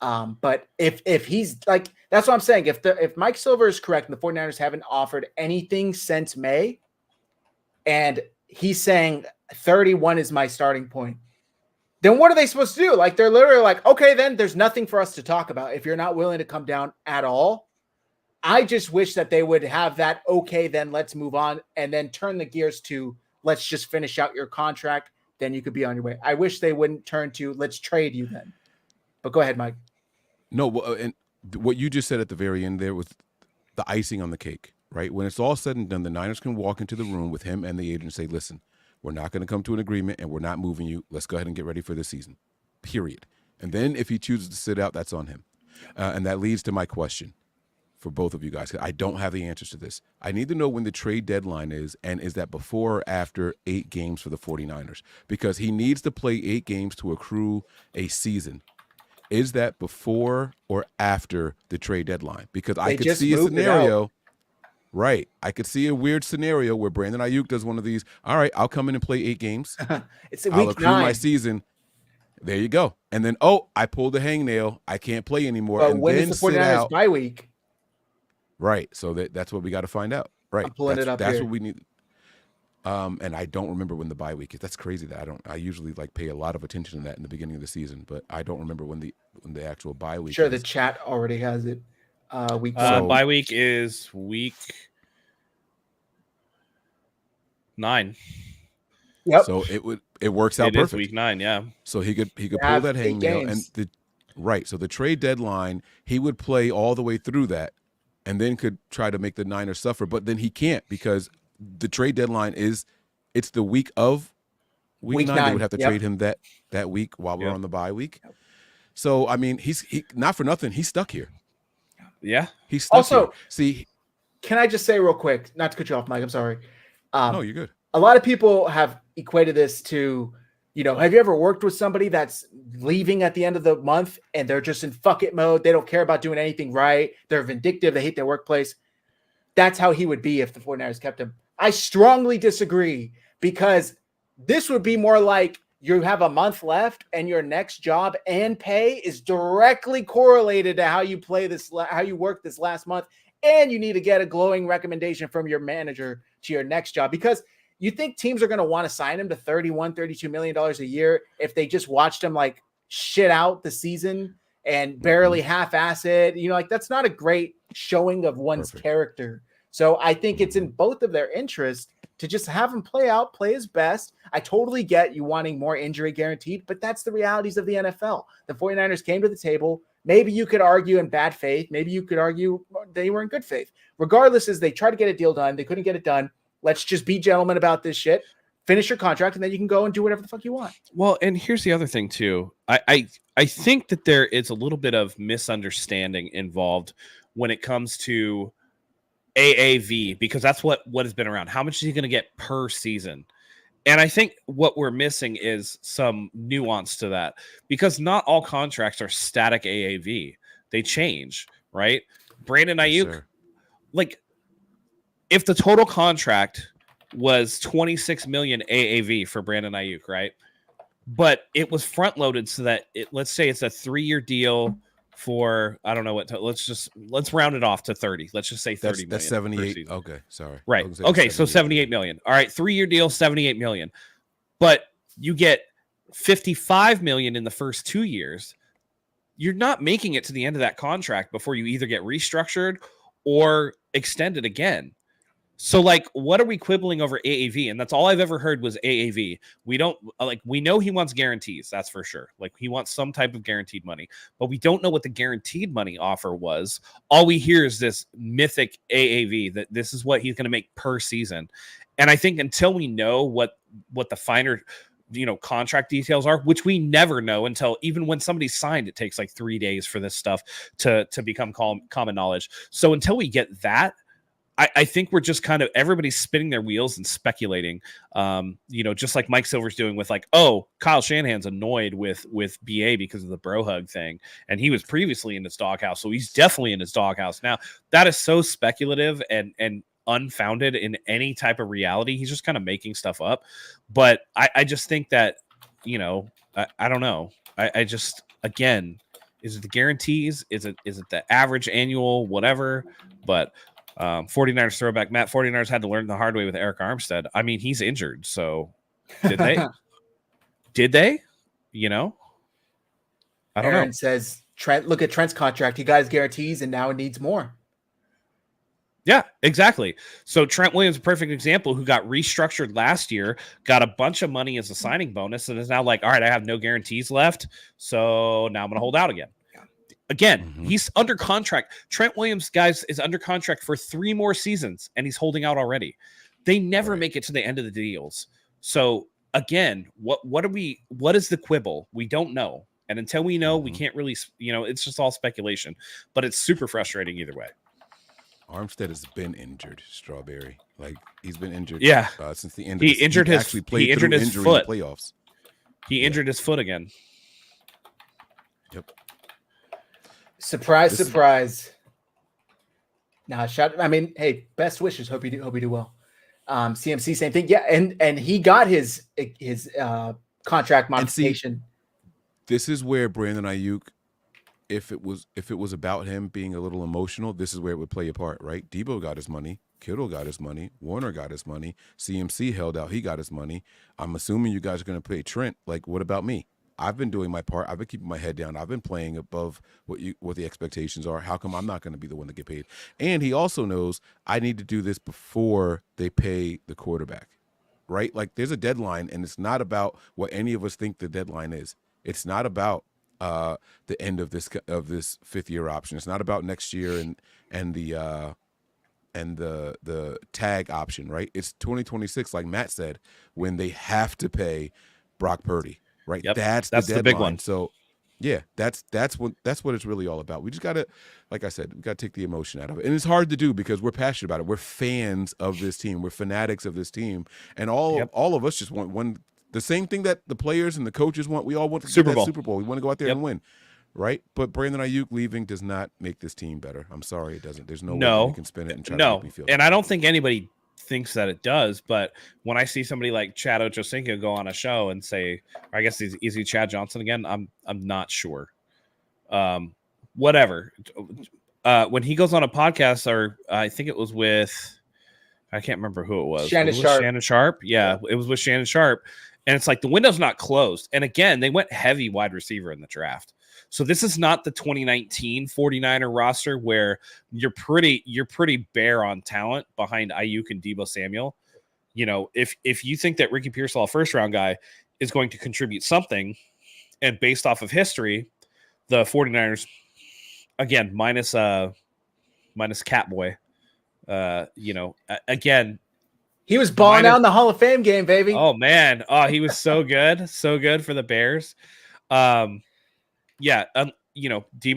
But if he's like, that's what I'm saying. If Mike Silver is correct and the 49ers haven't offered anything since May, and he's saying 31 is my starting point, then what are they supposed to do? Like, they're literally like, okay, then there's nothing for us to talk about if you're not willing to come down at all. I just wish that they would have that, okay, then let's move on, and then turn the gears to let's just finish out your contract. Then you could be on your way. I wish they wouldn't turn to let's trade you then. But go ahead, Mike. No, and what you just said at the very end there was the icing on the cake, right? When it's all said and done, the Niners can walk into the room with him and the agent and say, listen, we're not going to come to an agreement and we're not moving you. Let's go ahead and get ready for the season, period. And then if he chooses to sit out, that's on him. And that leads to my question for both of you guys. I don't have the answers to this. I need to know when the trade deadline is, and is that before or after 8 games for the 49ers? Because he needs to play 8 games to accrue a season. Is that before or after the trade deadline? Because I could see a scenario, right? I could see a weird scenario where Brandon Ayuk does one of these. All right, I'll come in and play 8 games. It's a I'll week accrue 9. my season. There you go. And then, I pulled the hangnail. I can't play anymore. But and when then is the 49ers bye week? Right. So that's what we got to find out. Right. I'm pulling it up That's here. what we need. And I don't remember when the bye week is. That's crazy that I usually pay a lot of attention to that in the beginning of the season, but I don't remember when the actual bye week Sure, is. the chat already has it. Week bye week is week 9. Yep. So it works out perfect. It is week 9, yeah. So he could pull that hangnail, and so the trade deadline, he would play all the way through that and then could try to make the Niners suffer, but then he can't because the trade deadline it's the week of week 9. They would have to trade him that week while we're on the bye week. Yep. So I mean, he not for nothing, he's stuck here. Yeah, he's stuck here. See, can I just say real quick, not to cut you off, Mike, I'm sorry. No, you're good. A lot of people have equated this to, have you ever worked with somebody that's leaving at the end of the month and they're just in fuck it mode? They don't care about doing anything right. They're vindictive. They hate their workplace. That's how he would be if the 49ers kept him. I strongly disagree, because this would be more like you have a month left and your next job and pay is directly correlated to how you work this last month. And you need to get a glowing recommendation from your manager to your next job, because you think teams are going to want to sign him to $32 million a year if they just watched him like shit out the season and barely half-ass it. That's not a great showing of one's character. So I think it's in both of their interests to just have him play his best. I totally get you wanting more injury guaranteed, but that's the realities of the NFL. The 49ers came to the table. Maybe you could argue in bad faith. Maybe you could argue they were in good faith. Regardless, as they tried to get a deal done, they couldn't get it done. Let's just be gentlemen about this shit. Finish your contract, and then you can go and do whatever the fuck you want. Well, and here's the other thing, too. I think that there is a little bit of misunderstanding involved when it comes to AAV, because that's what has been around. How much is he going to get per season? And I think what we're missing is some nuance to that, because not all contracts are static AAV. They change, right? Brandon Ayuk, if the total contract was $26 million AAV for Brandon Ayuk, right? But it was front loaded so that let's say it's a 3-year deal for, I don't know what, let's round it off to 30. Let's just say 30 million. That's 78. Okay. Sorry. Right. Okay. So 78 million. All right. 3-year deal, 78 million. But you get 55 million in the first 2 years. You're not making it to the end of that contract before you either get restructured or extended again. So, what are we quibbling over AAV? And that's all I've ever heard was AAV. We know he wants guarantees. That's for sure. He wants some type of guaranteed money, but we don't know what the guaranteed money offer was. All we hear is this mythic AAV, that this is what he's going to make per season. And I think until we know what the finer, contract details are, which we never know until even when somebody's signed, it takes 3 days for this stuff to become common knowledge. So until we get that, I think we're just kind of everybody's spinning their wheels and speculating, just like Mike Silver's doing with Kyle Shanahan's annoyed with BA because of the bro hug thing. And he was previously in his doghouse. So he's definitely in his doghouse now. That is so speculative and unfounded in any type of reality. He's just kind of making stuff up. But I just think that, I don't know. I just, again, is it the guarantees? Is it the average annual, whatever? But 49ers throwback. Matt, 49ers had to learn the hard way with Eric Armstead. I mean, he's injured. So did they? Did they? I don't Aaron know. Says, Trent, look at Trent's contract. He got his guarantees and now it needs more. Yeah, exactly. So Trent Williams, a perfect example, who got restructured last year, got a bunch of money as a signing bonus, and is now all right, I have no guarantees left. So now I'm going to hold out again. Again, he's under contract. Trent Williams, guys, is under contract for 3 more seasons, and he's holding out already. They never make it to the end of the deals. So again, what is the quibble? We don't know. And until we know, we can't really, it's just all speculation. But it's super frustrating either way. Armstead has been injured, Strawberry. He's been injured. Yeah, since the end. He injured his foot. In the playoffs. He injured his foot again. Yep. Surprise. Hey, best wishes. Hope you do well. CMC, same thing. Yeah, and he got his contract modification. This is where Brandon Ayuk, if it was about him being a little emotional, this is where it would play a part, right? Debo got his money, Kittle got his money, Warner got his money, CMC held out, he got his money. I'm assuming you guys are going to pay Trent. What about me? I've been doing my part. I've been keeping my head down. I've been playing above what the expectations are. How come I'm not going to be the one to get paid? And he also knows I need to do this before they pay the quarterback, right? There's a deadline, and it's not about what any of us think the deadline is. It's not about the end of this 5th-year option. It's not about next year and the tag option, right? It's 2026, like Matt said, when they have to pay Brock Purdy. Right. Yep. That's the big one. So Yeah, that's what it's really all about. We just gotta, like I said, we gotta take the emotion out of it, and it's hard to do because we're passionate about it. We're fans of this team. We're fanatics of this team, and all of us just want one. The same thing that the players and the coaches want. We all want to get that Super Bowl. We want to go out there and win, right? But Brandon Ayuk leaving does not make this team better. I'm sorry, it doesn't. There's no way you can spin it and try to make me feel. And I don't think anybody thinks that it does, but when I see somebody like Chad Ochocinco go on a show and say, or I guess is he Chad Johnson again? I'm not sure. Whatever. When he goes on a podcast, or I think it was with, I can't remember who it was. Shannon Sharp. Shannon Sharp. Yeah, it was with Shannon Sharp. And it's like the window's not closed. And again, they went heavy wide receiver in the draft. So this is not the 2019 49er roster where you're pretty bare on talent behind Ayuk and Deebo Samuel. You know, if you think that Ricky Pearsall, a first round guy, is going to contribute something, and based off of history, the 49ers, again, minus Catboy, again, he was balling out in the Hall of Fame game, baby. Oh man. Oh, he was so good. So good for the Bears. Deebo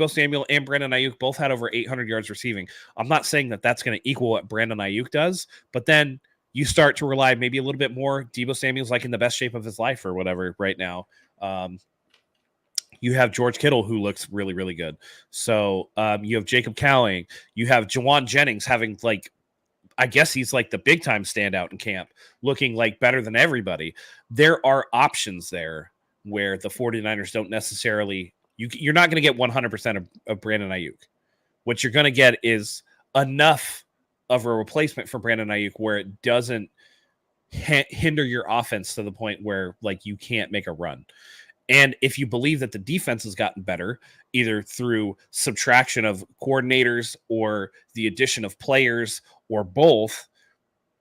Samuel and Brandon Ayuk both had over 800 yards receiving. I'm not saying that that's going to equal what Brandon Ayuk does, but then you start to rely maybe a little bit more. Deebo Samuel's like in the best shape of his life or whatever right now. You have George Kittle, who looks really, really good. So you have Jacob Cowling. You have Jawan Jennings having I guess he's like the big time standout in camp, looking like better than everybody. There are options there where the 49ers don't necessarily, you're not going to get 100% of Brandon Ayuk. What you're going to get is enough of a replacement for Brandon Ayuk where it doesn't hinder your offense to the point where you can't make a run. And if you believe that the defense has gotten better, either through subtraction of coordinators or the addition of players or both,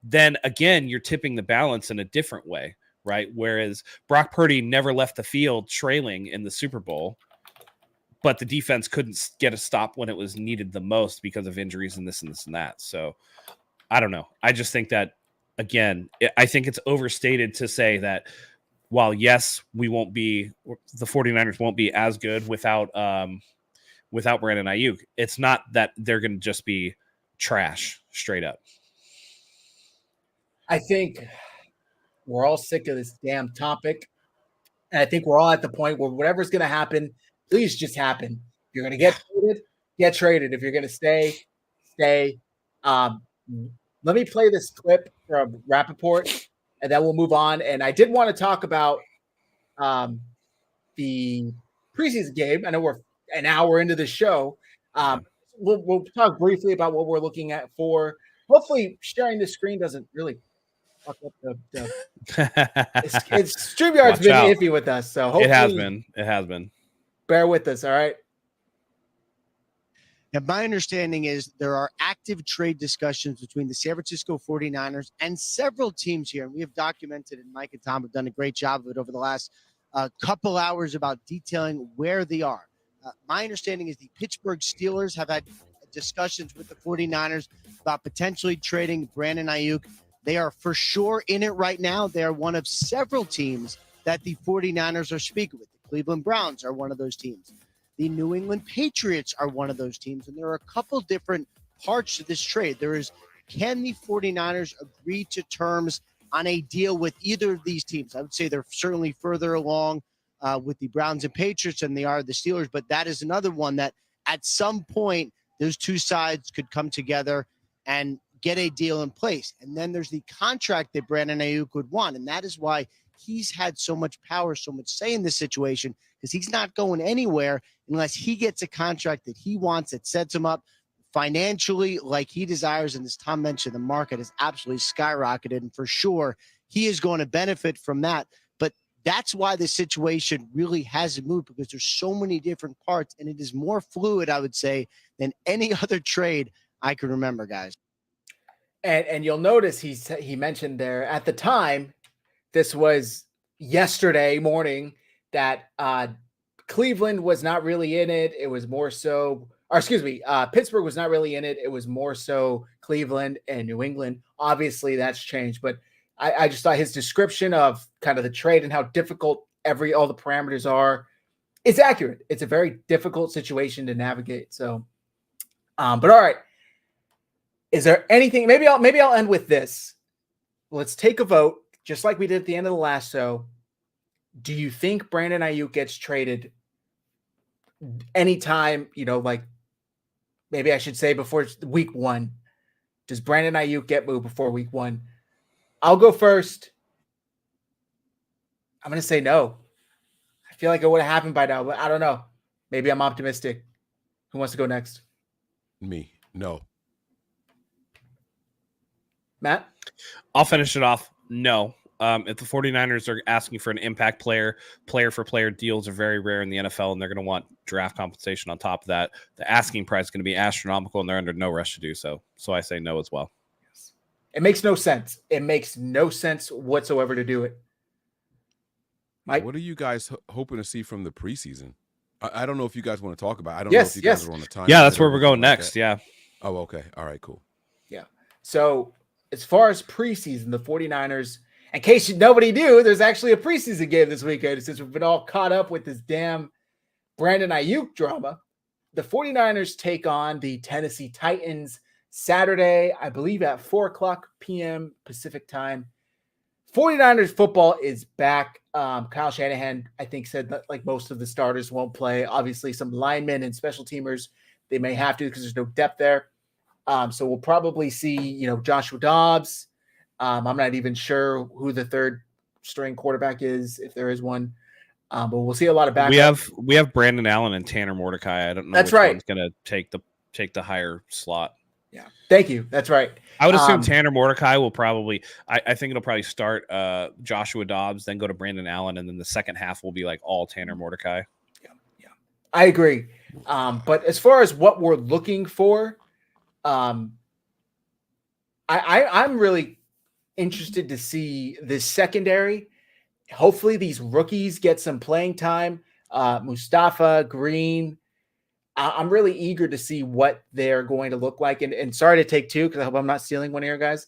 then again, you're tipping the balance in a different way, right? Whereas Brock Purdy never left the field trailing in the Super Bowl, but the defense couldn't get a stop when it was needed the most because of injuries and this and this and that. So I don't know. I just think that, again, I think it's overstated to say that while, yes, the 49ers won't be as good without Brandon Ayuk, it's not that they're going to just be trash straight up. I think we're all sick of this damn topic. And I think we're all at the point where whatever's going to happen, please just happen. If you're going to get traded, get traded. If you're going to stay, stay. Let me play this clip from Rappaport, and then we'll move on. And I did want to talk about the preseason game. I know we're an hour into the show. We'll talk briefly about what we're looking at for. Hopefully, sharing the screen doesn't really fuck up the StreamYard's been iffy with us, so hopefully it has been. Bear with us, all right? Now, my understanding is there are active trade discussions between the San Francisco 49ers and several teams here. And we have documented, and Mike and Tom have done a great job of it over the last couple hours about detailing where they are. My understanding is the Pittsburgh Steelers have had discussions with the 49ers about potentially trading Brandon Ayuk. They are for sure in it right now. They are one of several teams that the 49ers are speaking with. The Cleveland Browns are one of those teams. The New England Patriots are one of those teams. And there are a couple different parts to this trade. There is, can the 49ers agree to terms on a deal with either of these teams? I would say they're certainly further along with the Browns and Patriots than they are the Steelers. But that is another one that at some point, those two sides could come together and get a deal in place. And then there's the contract that Brandon Ayuk would want. And that is why he's had so much power, so much say in this situation, because he's not going anywhere unless he gets a contract that he wants, that sets him up financially like he desires. And as Tom mentioned, the market has absolutely skyrocketed. And for sure, he is going to benefit from that. But that's why the situation really hasn't moved, because there's so many different parts, and it is more fluid, I would say, than any other trade I can remember, guys. And you'll notice he mentioned there at the time, this was yesterday morning, that Cleveland was not really in it. It was more so, or excuse me, Pittsburgh was not really in it. It was more so Cleveland and New England. Obviously, that's changed. But I just thought his description of kind of the trade and how difficult all the parameters are It's accurate. It's a very difficult situation to navigate. So, but all right. Is there anything? Maybe I'll end with this. Let's take a vote, just like we did at the end of the last show. Do you think Brandon Ayuk gets traded anytime? Like maybe I should say before week 1. Does Brandon Ayuk get moved before week 1? I'll go first. I'm going to say no. I feel like it would have happened by now, but I don't know. Maybe I'm optimistic. Who wants to go next? Me. No. Matt? I'll finish it off. No. If the 49ers are asking for an impact player for player deals are very rare in the NFL, and they're going to want draft compensation on top of that. The asking price is going to be astronomical, and they're under no rush to do so. So I say no as well. Yes. It makes no sense. It makes no sense whatsoever to do it. Mike? What are you guys hoping to see from the preseason? I don't know if you guys want to talk about it. I don't know if you guys are on the time. Yeah, that's where we're going next. Yeah. Oh, okay. All right, cool. Yeah. So as far as preseason, the 49ers, in case nobody knew, there's actually a preseason game this weekend since we've been all caught up with this damn Brandon Ayuk drama. The 49ers take on the Tennessee Titans Saturday, I believe at 4:00 p.m. Pacific time. 49ers football is back. Kyle Shanahan, I think, said that like most of the starters won't play. Obviously, some linemen and special teamers, they may have to because there's no depth there. So we'll probably see, Joshua Dobbs. I'm not even sure who the third string quarterback is, if there is one. But we'll see a lot of backup. We have Brandon Allen and Tanner Mordecai. I don't know That's which right. one's going to take the higher slot. Yeah. Thank you. That's right. I would assume Tanner Mordecai will probably I think it'll probably start Joshua Dobbs, then go to Brandon Allen, and then the second half will be like all Tanner Mordecai. Yeah. I agree. But as far as what we're looking for, I'm really interested to see this secondary. Hopefully these rookies get some playing time. Mustafa, Green. I'm really eager to see what they're going to look like. And sorry to take two because I hope I'm not stealing one of your guys.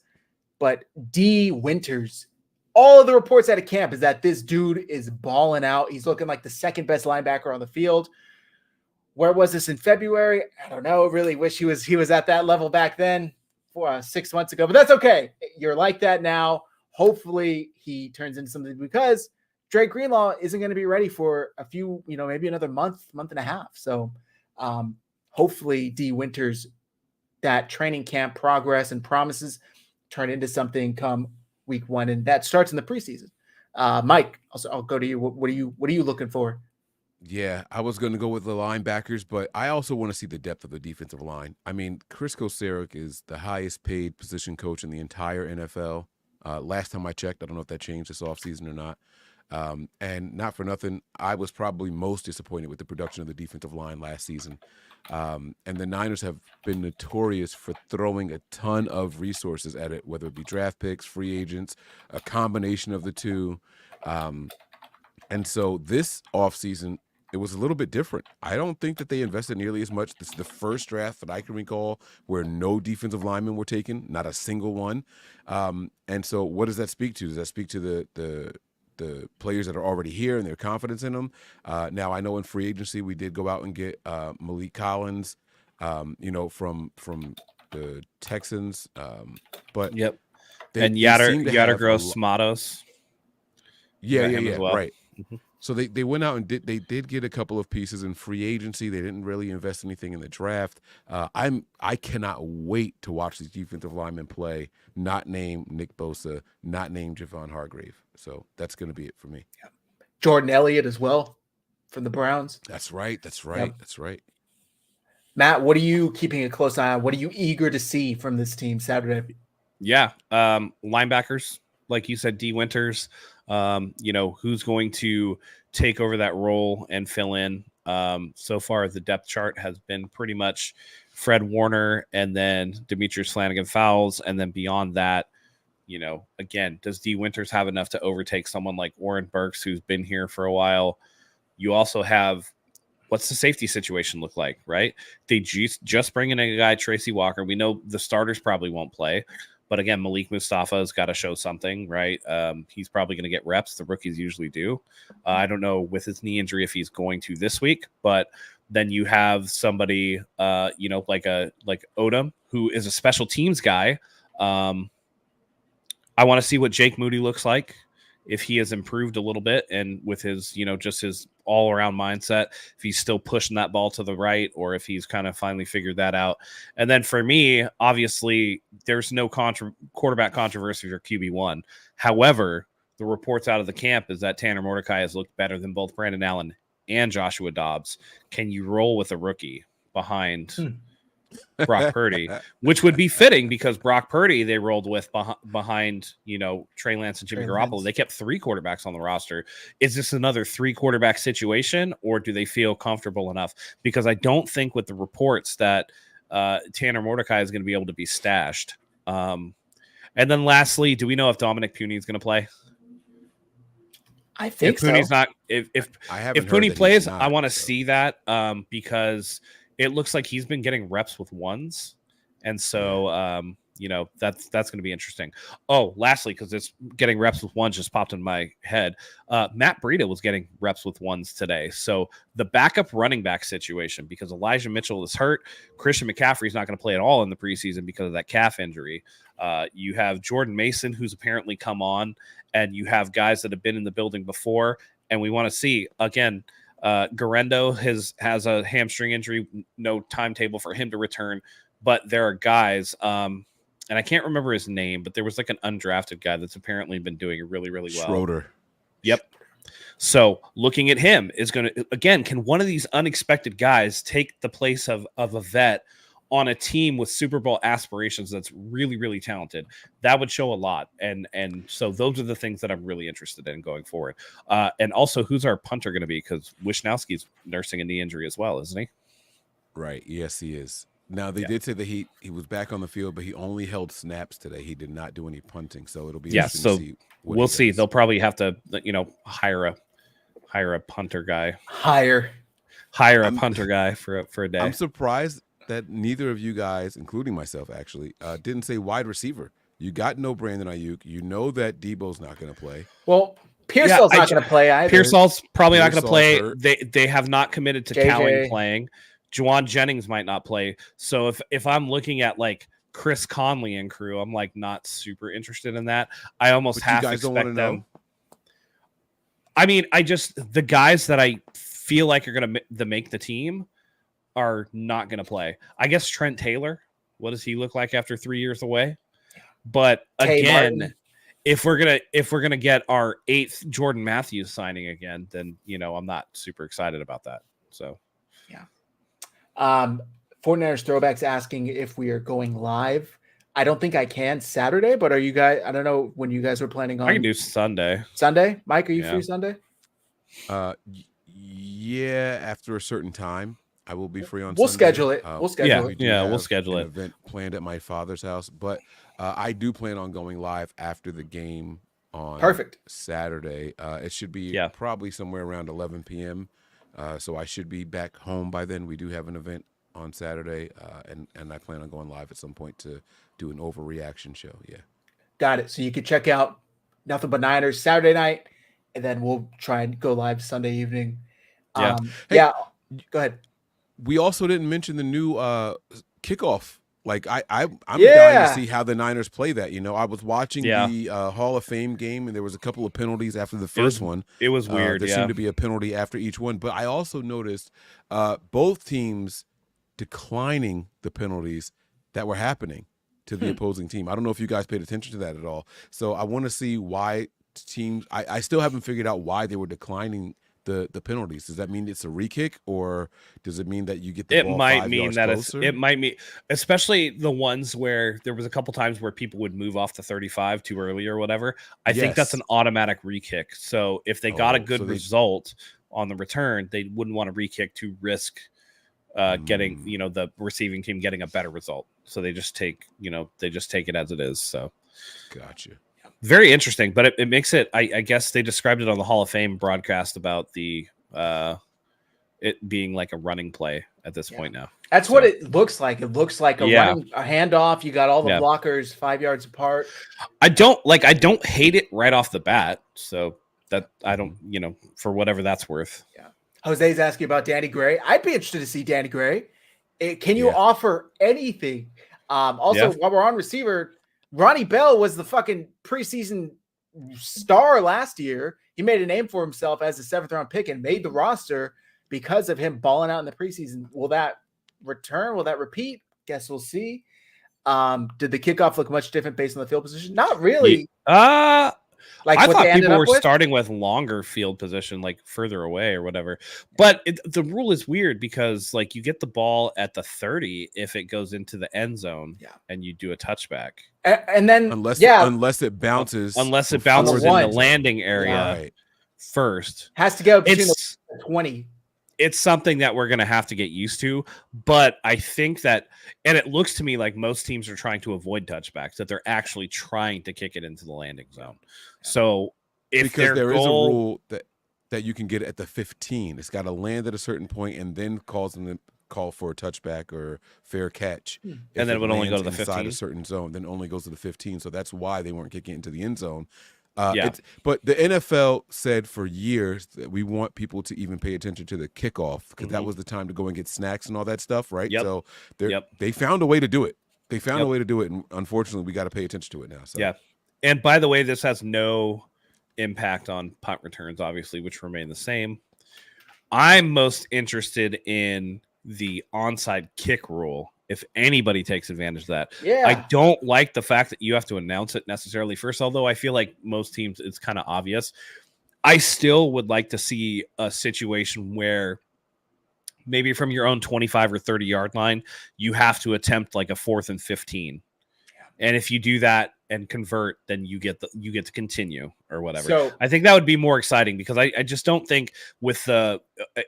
But D. Winters, all of the reports out of camp is that this dude is balling out. He's looking like the second best linebacker on the field. Where was this in February? I don't know. Really wish he was at that level back then, 6 months ago. But that's okay. You're like that now. Hopefully he turns into something because Drake Greenlaw isn't going to be ready for a few, maybe another month and a half. So hopefully D. Winters, that training camp progress and promises turn into something come week 1. And that starts in the preseason. Mike, I'll go to you. What are you looking for? Yeah, I was going to go with the linebackers, but I also want to see the depth of the defensive line. I mean, Chris Kocurek is the highest paid position coach in the entire NFL. Last time I checked, I don't know if that changed this offseason or not. And not for nothing, I was probably most disappointed with the production of the defensive line last season. And the Niners have been notorious for throwing a ton of resources at it, whether it be draft picks, free agents, a combination of the two. And so this offseason, it was a little bit different. I don't think that they invested nearly as much. This is the first draft that I can recall where no defensive linemen were taken, not a single one. And so what does that speak to? Does that speak to the players that are already here and their confidence in them? Now, I know in free agency we did go out and get Malik Collins, from the Texans. But yep, and Yader Gross Matos. Yeah, well. Right. Mm-hmm. So they went out and did get a couple of pieces in free agency. They didn't really invest anything in the draft. I cannot wait to watch these defensive linemen play. Not named Nick Bosa, not named Javon Hargrave. So that's going to be it for me. Yeah. Jordan Elliott as well from the Browns. That's right. Yep. That's right. Matt, what are you keeping a close eye on? What are you eager to see from this team Saturday? Yeah, linebackers, like you said, D. Winters. Who's going to take over that role and fill in. So far, the depth chart has been pretty much Fred Warner and then Demetrius Flanagan-Fowles. And then beyond that, again, does D. Winters have enough to overtake someone like Warren Burks, who's been here for a while? You also have, what's the safety situation look like, right? They just bring in a guy, Tracy Walker. We know the starters probably won't play, But again, Malik Mustafa has got to show something, right? He's probably going to get reps. The rookies usually do. I don't know with his knee injury if he's going to this week, but then you have somebody, like Odom, who is a special teams guy. I want to see what Jake Moody looks like, if he has improved a little bit, and with his, just his all around mindset, if he's still pushing that ball to the right, or if he's kind of finally figured that out. And then for me, obviously, there's no quarterback controversy for QB1. However, the reports out of the camp is that Tanner Mordecai has looked better than both Brandon Allen and Joshua Dobbs. Can you roll with a rookie behind Brock Purdy, which would be fitting because Brock Purdy they rolled with behind Trey Lance and Jimmy Garoppolo. They kept 3 quarterbacks on the roster. Is this another 3 quarterback situation, or do they feel comfortable enough? Because I don't think with the reports that Tanner Mordecai is going to be able to be stashed. And then lastly, do we know if Dominic Puny is going to play? I think if Puny's not. If Puny plays, I want to see that because it looks like he's been getting reps with ones. And so, that's going to be interesting. Oh, lastly, because it's getting reps with ones just popped in my head. Matt Breida was getting reps with ones today. So the backup running back situation, because Elijah Mitchell is hurt. Christian McCaffrey's not going to play at all in the preseason because of that calf injury. You have Jordan Mason, who's apparently come on, and you have guys that have been in the building before. And we want to see, again, Garendo has a hamstring injury, no timetable for him to return, but there are guys, and I can't remember his name, but there was like an undrafted guy that's apparently been doing really, really well. Schroeder. Yep. So looking at him is going to, again, can one of these unexpected guys take the place of a vet on a team with Super Bowl aspirations that's really, really talented? That would show a lot. And so those are the things that I'm really interested in going forward. And also, who's our punter going to be? Because Wisnowski's nursing a knee injury as well, isn't he? Right. Yes, he is. Now, they did say that he was back on the field, but he only held snaps today. He did not do any punting. So it'll be interesting to see. We'll see. They'll probably have to, hire a punter guy. Hire a punter guy for a day. I'm surprised that neither of you guys, including myself actually, didn't say wide receiver. You got no Brandon Ayuk. You know that Debo's not going to play. Well, Pearsall's not going to play either. Pearsall's probably not going to play. They have not committed to JJ. Cowing playing. Juwan Jennings might not play. So if I'm looking at like Chris Conley and crew, I'm like not super interested in that. I almost half expect them. I mean, the guys that I feel like are going to make the team are not going to play. I guess Trent Taylor. What does he look like after 3 years away? But again, if we're gonna get our 8th Jordan Matthews signing again, then I'm not super excited about that. So yeah. 49ers Throwbacks asking if we are going live. I don't think I can Saturday, but are you guys? I don't know when you guys were planning on. I can do Sunday. Sunday, Mike, are you free Sunday? Yeah, after a certain time. I will be free on We'll Sunday. Schedule it. We'll schedule it. We'll schedule it. Event planned at my father's house, but I do plan on going live after the game on Saturday. It should be probably somewhere around 11 p.m. So I should be back home by then. We do have an event on Saturday, and I plan on going live at some point to do an overreaction show. Yeah. Got it. So you can check out Nothing But Niners Saturday night, and then we'll try and go live Sunday evening. Go ahead. We also didn't mention the new kickoff. Like I'm dying to see how the Niners play that. I was watching the Hall of Fame game, and there was a couple of penalties after the first one. It was weird. There seemed to be a penalty after each one, but I also noticed both teams declining the penalties that were happening to the opposing team. I don't know if you guys paid attention to that at all. So I want to see why teams. I still haven't figured out why they were declining the penalties. Does that mean it's a re-kick, or does it mean that you get the ball 5 yards closer? It might mean, especially the ones where there was a couple times where people would move off the 35 too early or whatever. I think that's an automatic re-kick. So if they got a good result on the return, they wouldn't want to re-kick to risk getting the receiving team getting a better result. So they just take it as it is. So gotcha. Very interesting, but it makes it. I guess they described it on the Hall of Fame broadcast about the it being like a running play at this point now. That's what it looks like. It looks like a handoff. You got all the blockers 5 yards apart. I don't hate it right off the bat. So that I don't, for whatever that's worth. Yeah. Jose's asking about Danny Gray. I'd be interested to see Danny Gray. Can you offer anything? Also, while we're on receiver, Ronnie Bell was the fucking preseason star last year. He made a name for himself as a 7th round pick and made the roster because of him balling out in the preseason. Will that return? Will that repeat? Guess we'll see. Did the kickoff look much different based on the field position? Not really. Like I thought people were starting with longer field position, like further away or whatever. But the rule is weird because like you get the ball at the 30 if it goes into the end zone and you do a touchback. And then unless it bounces in the landing area first. Has to go between the 20. It's something that we're going to have to get used to, but I think that, and it looks to me like most teams are trying to avoid touchbacks, that they're actually trying to kick it into the landing zone. So because there is a rule that you can get it at the 15, it's got to land at a certain point and then call for a touchback or fair catch. And then it would only go to the 15. A certain zone, then only goes to the 15. So that's why they weren't kicking into the end zone. But the NFL said for years that we want people to even pay attention to the kickoff because that was the time to go and get snacks and all that stuff, right? So they found a way to do it. They found a way to do it, and unfortunately, we got to pay attention to it now. So. Yeah, and by the way, this has no impact on punt returns, obviously, which remain the same. I'm most interested in the onside kick rule. If anybody takes advantage of that, I don't like the fact that you have to announce it necessarily first, although I feel like most teams, it's kind of obvious. I still would like to see a situation where maybe from your own 25 or 30 yard line, you have to attempt like a 4th and 15. And if you do that and convert, then you get to continue or whatever. So I think that would be more exciting because I just don't think with it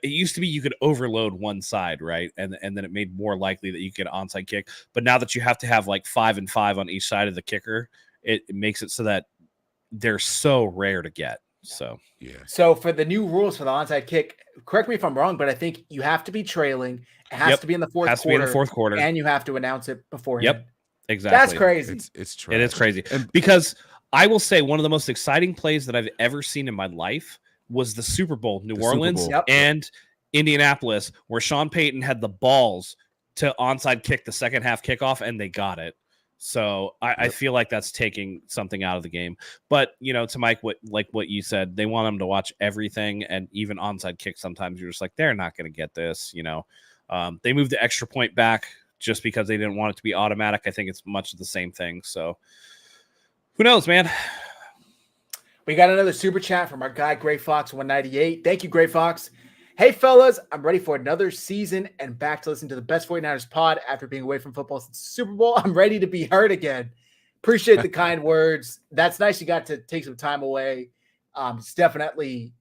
used to be you could overload one side, right? And then it made more likely that you get an onside kick. But now that you have to have like 5 and 5 on each side of the kicker, it makes it so that they're so rare to get. So So for the new rules for the onside kick, correct me if I'm wrong, but I think you have to be trailing. It has to be in the fourth quarter. And you have to announce it beforehand. Yep. Exactly. That's crazy. It's trash. It is crazy. Because I will say one of the most exciting plays that I've ever seen in my life was the Super Bowl, New Orleans and Indianapolis, where Sean Payton had the balls to onside kick the second half kickoff, and they got it. So I feel like that's taking something out of the game. But, to Mike, what you said, they want them to watch everything, and even onside kick sometimes you're just like, they're not going to get this, They moved the extra point back just because they didn't want it to be automatic. I think it's much of the same thing. So who knows, man? We got another super chat from our guy, Gray Fox 198. Thank you, Gray Fox. Hey, fellas, I'm ready for another season and back to listen to the best 49ers pod after being away from football since the Super Bowl. I'm ready to be heard again. Appreciate the kind words. That's nice. You got to take some time away. It's definitely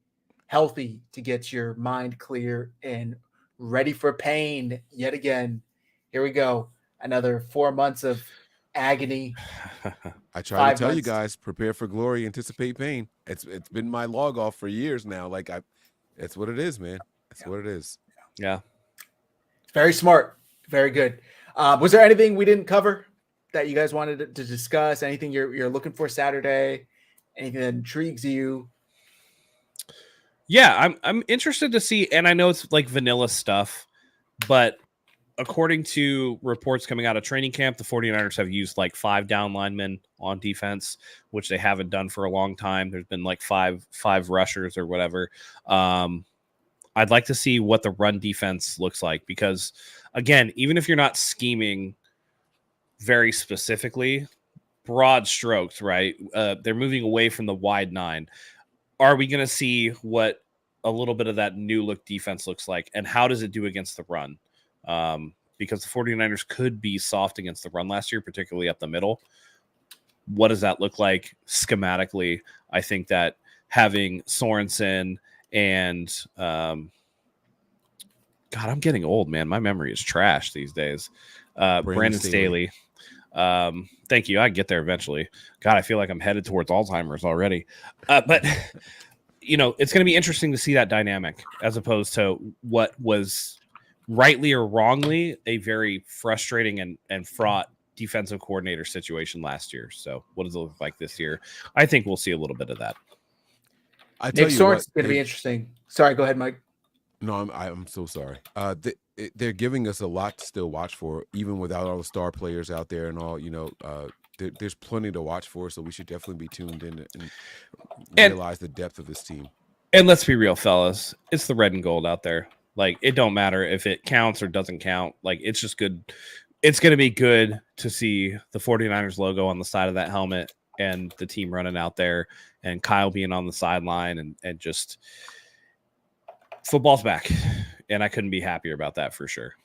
healthy to get your mind clear and ready for pain yet again. Here we go. Another 4 months of agony. I try to tell you guys, prepare for glory, anticipate pain. It's been my log off for years now. Like it's what it is, man. It's what it is. Yeah. Very smart. Very good. Was there anything we didn't cover that you guys wanted to discuss? Anything you're looking for Saturday? Anything that intrigues you? Yeah, I'm interested to see, and I know it's like vanilla stuff, but according to reports coming out of training camp, the 49ers have used like 5 down linemen on defense, which they haven't done for a long time. There's been like five rushers or whatever. I'd like to see what the run defense looks like because, again, even if you're not scheming very specifically, broad strokes, right? They're moving away from the wide 9. Are we going to see what a little bit of that new look defense looks like, and how does it do against the run? Because the 49ers could be soft against the run last year, particularly up the middle. What does that look like schematically? I think that having Sorensen and God, I'm getting old, man. My memory is trash these days. Brandon Staley. Thank you. I get there eventually. God, I feel like I'm headed towards Alzheimer's already. But it's going to be interesting to see that dynamic as opposed to what was rightly or wrongly a very frustrating and fraught defensive coordinator situation last year. So what does it look like this year? I think we'll see a little bit of that. I tell Nick you Sorensen's what, going to be interesting. Sorry, go ahead, Mike. No, I'm so sorry. They're giving us a lot to still watch for, even without all the star players out there and all. There's plenty to watch for, so we should definitely be tuned in and realize the depth of this team. And let's be real, fellas. It's the red and gold out there. Like, it don't matter if it counts or doesn't count. Like, it's just good. It's going to be good to see the 49ers logo on the side of that helmet and the team running out there and Kyle being on the sideline and just football's back. And I couldn't be happier about that for sure.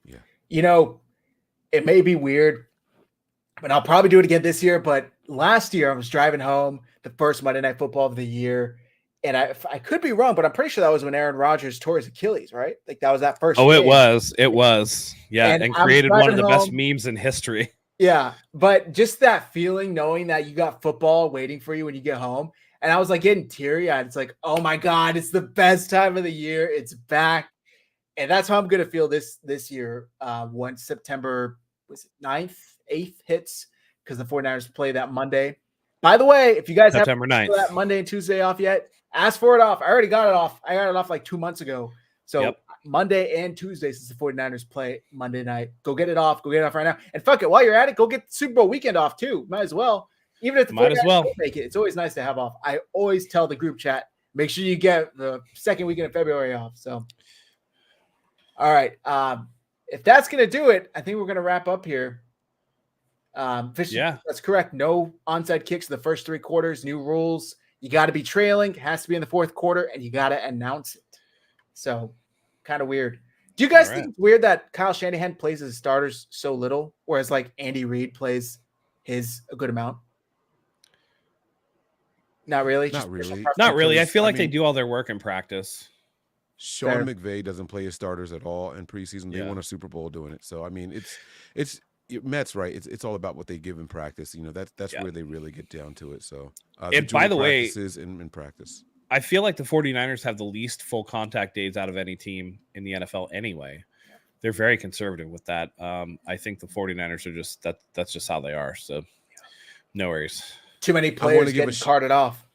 Yeah. It may be weird, but I'll probably do it again this year. But last year I was driving home the first Monday Night Football of the year. And I could be wrong, but I'm pretty sure that was when Aaron Rodgers tore his Achilles, right? Like that was that first. Oh, game. It was. Yeah. And created one of the best memes in history. Yeah. But just that feeling, knowing that you got football waiting for you when you get home. And I was like getting teary eyed. It's like, oh my God, it's the best time of the year. It's back. And that's how I'm going to feel this year once September 9th, 8th hits, because the 49ers play that Monday. By the way, if you guys September haven't 9th. that Monday and Tuesday off yet, ask for it off. I already got it off. I got it off like 2 months ago. So Monday and Tuesday, since the 49ers play Monday night, go get it off. Go get it off right now. And fuck it, while you're at it, go get the Super Bowl weekend off too. Might as well. Even if the 49ers don't make it, it's always nice to have off. I always tell the group chat, make sure you get the second weekend of February off. So, all right. If that's going to do it, I think we're going to wrap up here. That's correct. No onside kicks in the first 3 quarters. New rules. You got to be trailing. It has to be in the 4th quarter, and you got to announce it. So, kind of weird. Do you guys think it's weird that Kyle Shanahan plays his starters so little, whereas like Andy Reid plays his a good amount? Not really. Not really. I feel like they do all their work in practice. Sean McVay doesn't play his starters at all in preseason. They won a Super Bowl doing it. So I mean, it's Matt's right. It's all about what they give in practice. That's where they really get down to it. So and by the way, in practice, I feel like the 49ers have the least full contact days out of any team in the NFL anyway. They're very conservative with that. I think the 49ers are just that's just how they are. So no worries. Too many players getting carted off.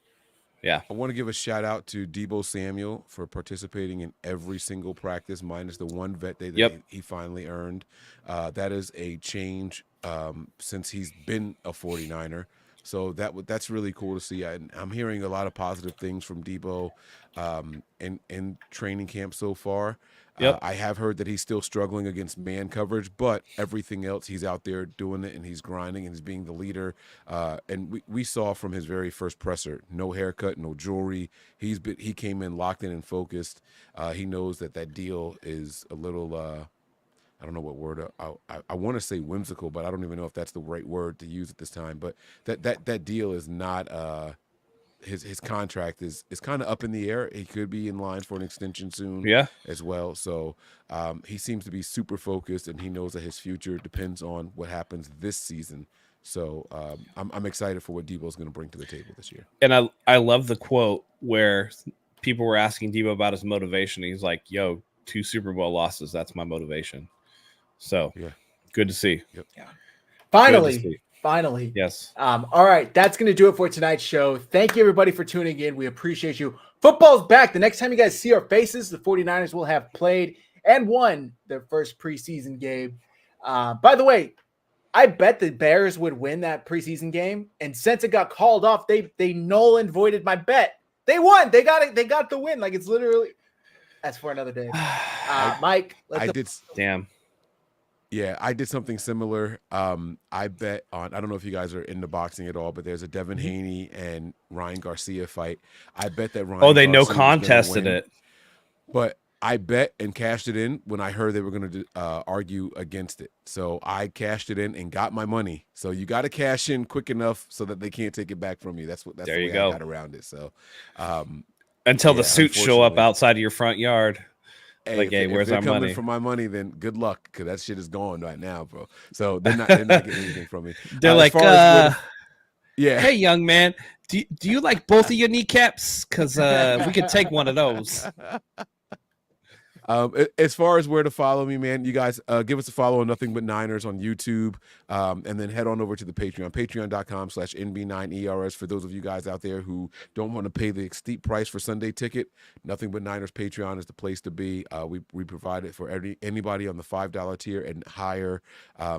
Yeah. I want to give a shout out to Deebo Samuel for participating in every single practice, minus the one vet day that he finally earned. That is a change since he's been a 49er. So that's really cool to see. I'm hearing a lot of positive things from Deebo in training camp so far. I have heard that he's still struggling against man coverage, but everything else, he's out there doing it, and he's grinding, and he's being the leader. And we saw from his very first presser, no haircut, no jewelry. He came in locked in and focused. He knows that deal is a little I don't know what word I want to say whimsical, but I don't even know if that's the right word to use at this time. But that deal is not his contract is kind of up in the air. He could be in line for an extension soon as well. So he seems to be super focused, and he knows that his future depends on what happens this season. So I'm excited for what Deebo's going to bring to the table this year. And I love the quote where people were asking Deebo about his motivation. He's like, yo, 2 Super Bowl losses. That's my motivation. So good to see. Yep. Yeah. Finally. Yes. All right. That's going to do it for tonight's show. Thank you, everybody, for tuning in. We appreciate you. Football's back. The next time you guys see our faces, the 49ers will have played and won their first preseason game. By the way, I bet the Bears would win that preseason game. And since it got called off, they null and voided my bet. They won. They got it. They got the win. Like, it's literally – that's for another day. Mike. Damn. Yeah, I did something similar. I bet on, I don't know if you guys are into boxing at all, but there's a Devin Haney and Ryan Garcia fight. I bet that Ryan they Garcia no contested it. But I bet and cashed it in when I heard they were going to argue against it. So I cashed it in and got my money. So you got to cash in quick enough so that they can't take it back from you. That's the way I got around it. So until the suits show up outside of your front yard. Hey, hey, where's our money? For my money, then good luck, because that shit is gone right now, bro. So they're not getting anything from me. They're like, hey, young man, Do you like both of your kneecaps? Because we could take one of those. As far as where to follow me, man, you guys give us a follow on Nothing But Niners on YouTube, and then head on over to the Patreon, patreon.com/NB9ERS. For those of you guys out there who don't want to pay the steep price for Sunday ticket, Nothing But Niners Patreon is the place to be. We provide it for anybody on the $5 tier and higher.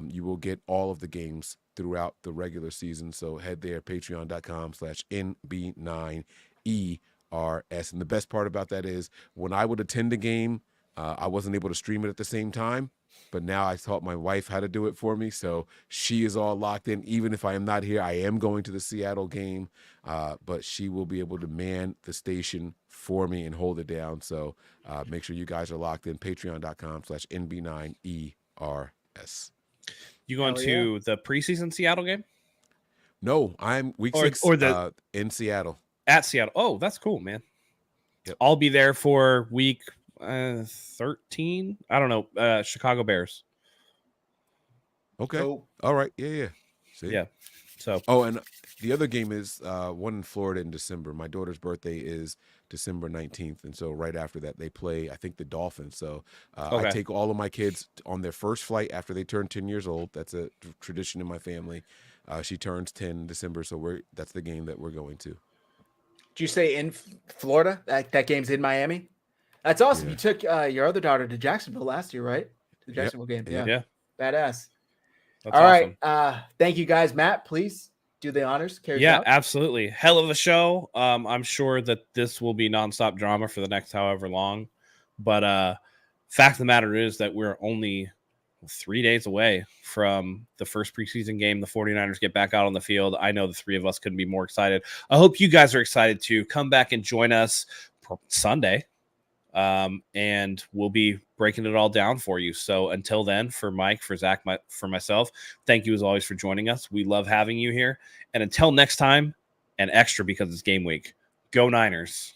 You will get all of the games throughout the regular season. So head there, patreon.com/NB9ERS. And the best part about that is when I would attend a game, I wasn't able to stream it at the same time, but now I taught my wife how to do it for me. So she is all locked in. Even if I am not here, I am going to the Seattle game, but she will be able to man the station for me and hold it down. So make sure you guys are locked in. Patreon.com/NB9ERS. You going to the preseason Seattle game? No, I'm week 6 in Seattle. At Seattle. Oh, that's cool, man. Yep. I'll be there for week 13. I don't know. Chicago Bears. Okay. Oh. All right. Yeah. See? Yeah. So. Oh, and the other game is one in Florida in December. My daughter's birthday is December 19th. And so right after that, they play, I think, the Dolphins. So I take all of my kids on their first flight after they turn 10 years old. That's a tradition in my family. She turns 10 in December. So that's the game that we're going to. Did you say in Florida? That game's in Miami? That's awesome. Yeah. You took your other daughter to Jacksonville last year, right? The Jacksonville game. Yeah. Badass. That's All awesome. right. Thank you guys. Matt, please do the honors. Carry Yeah, out. absolutely. Hell of a show. I'm sure that this will be nonstop drama for the next however long. But fact of the matter is that we're only 3 days away from the first preseason game. The 49ers get back out on the field. I know the three of us couldn't be more excited. I hope you guys are excited to come back and join us Sunday. And we'll be breaking it all down for you. So until then, for Mike, for Zach, for myself, thank you as always for joining us. We love having you here. And until next time, and extra because it's game week, go Niners.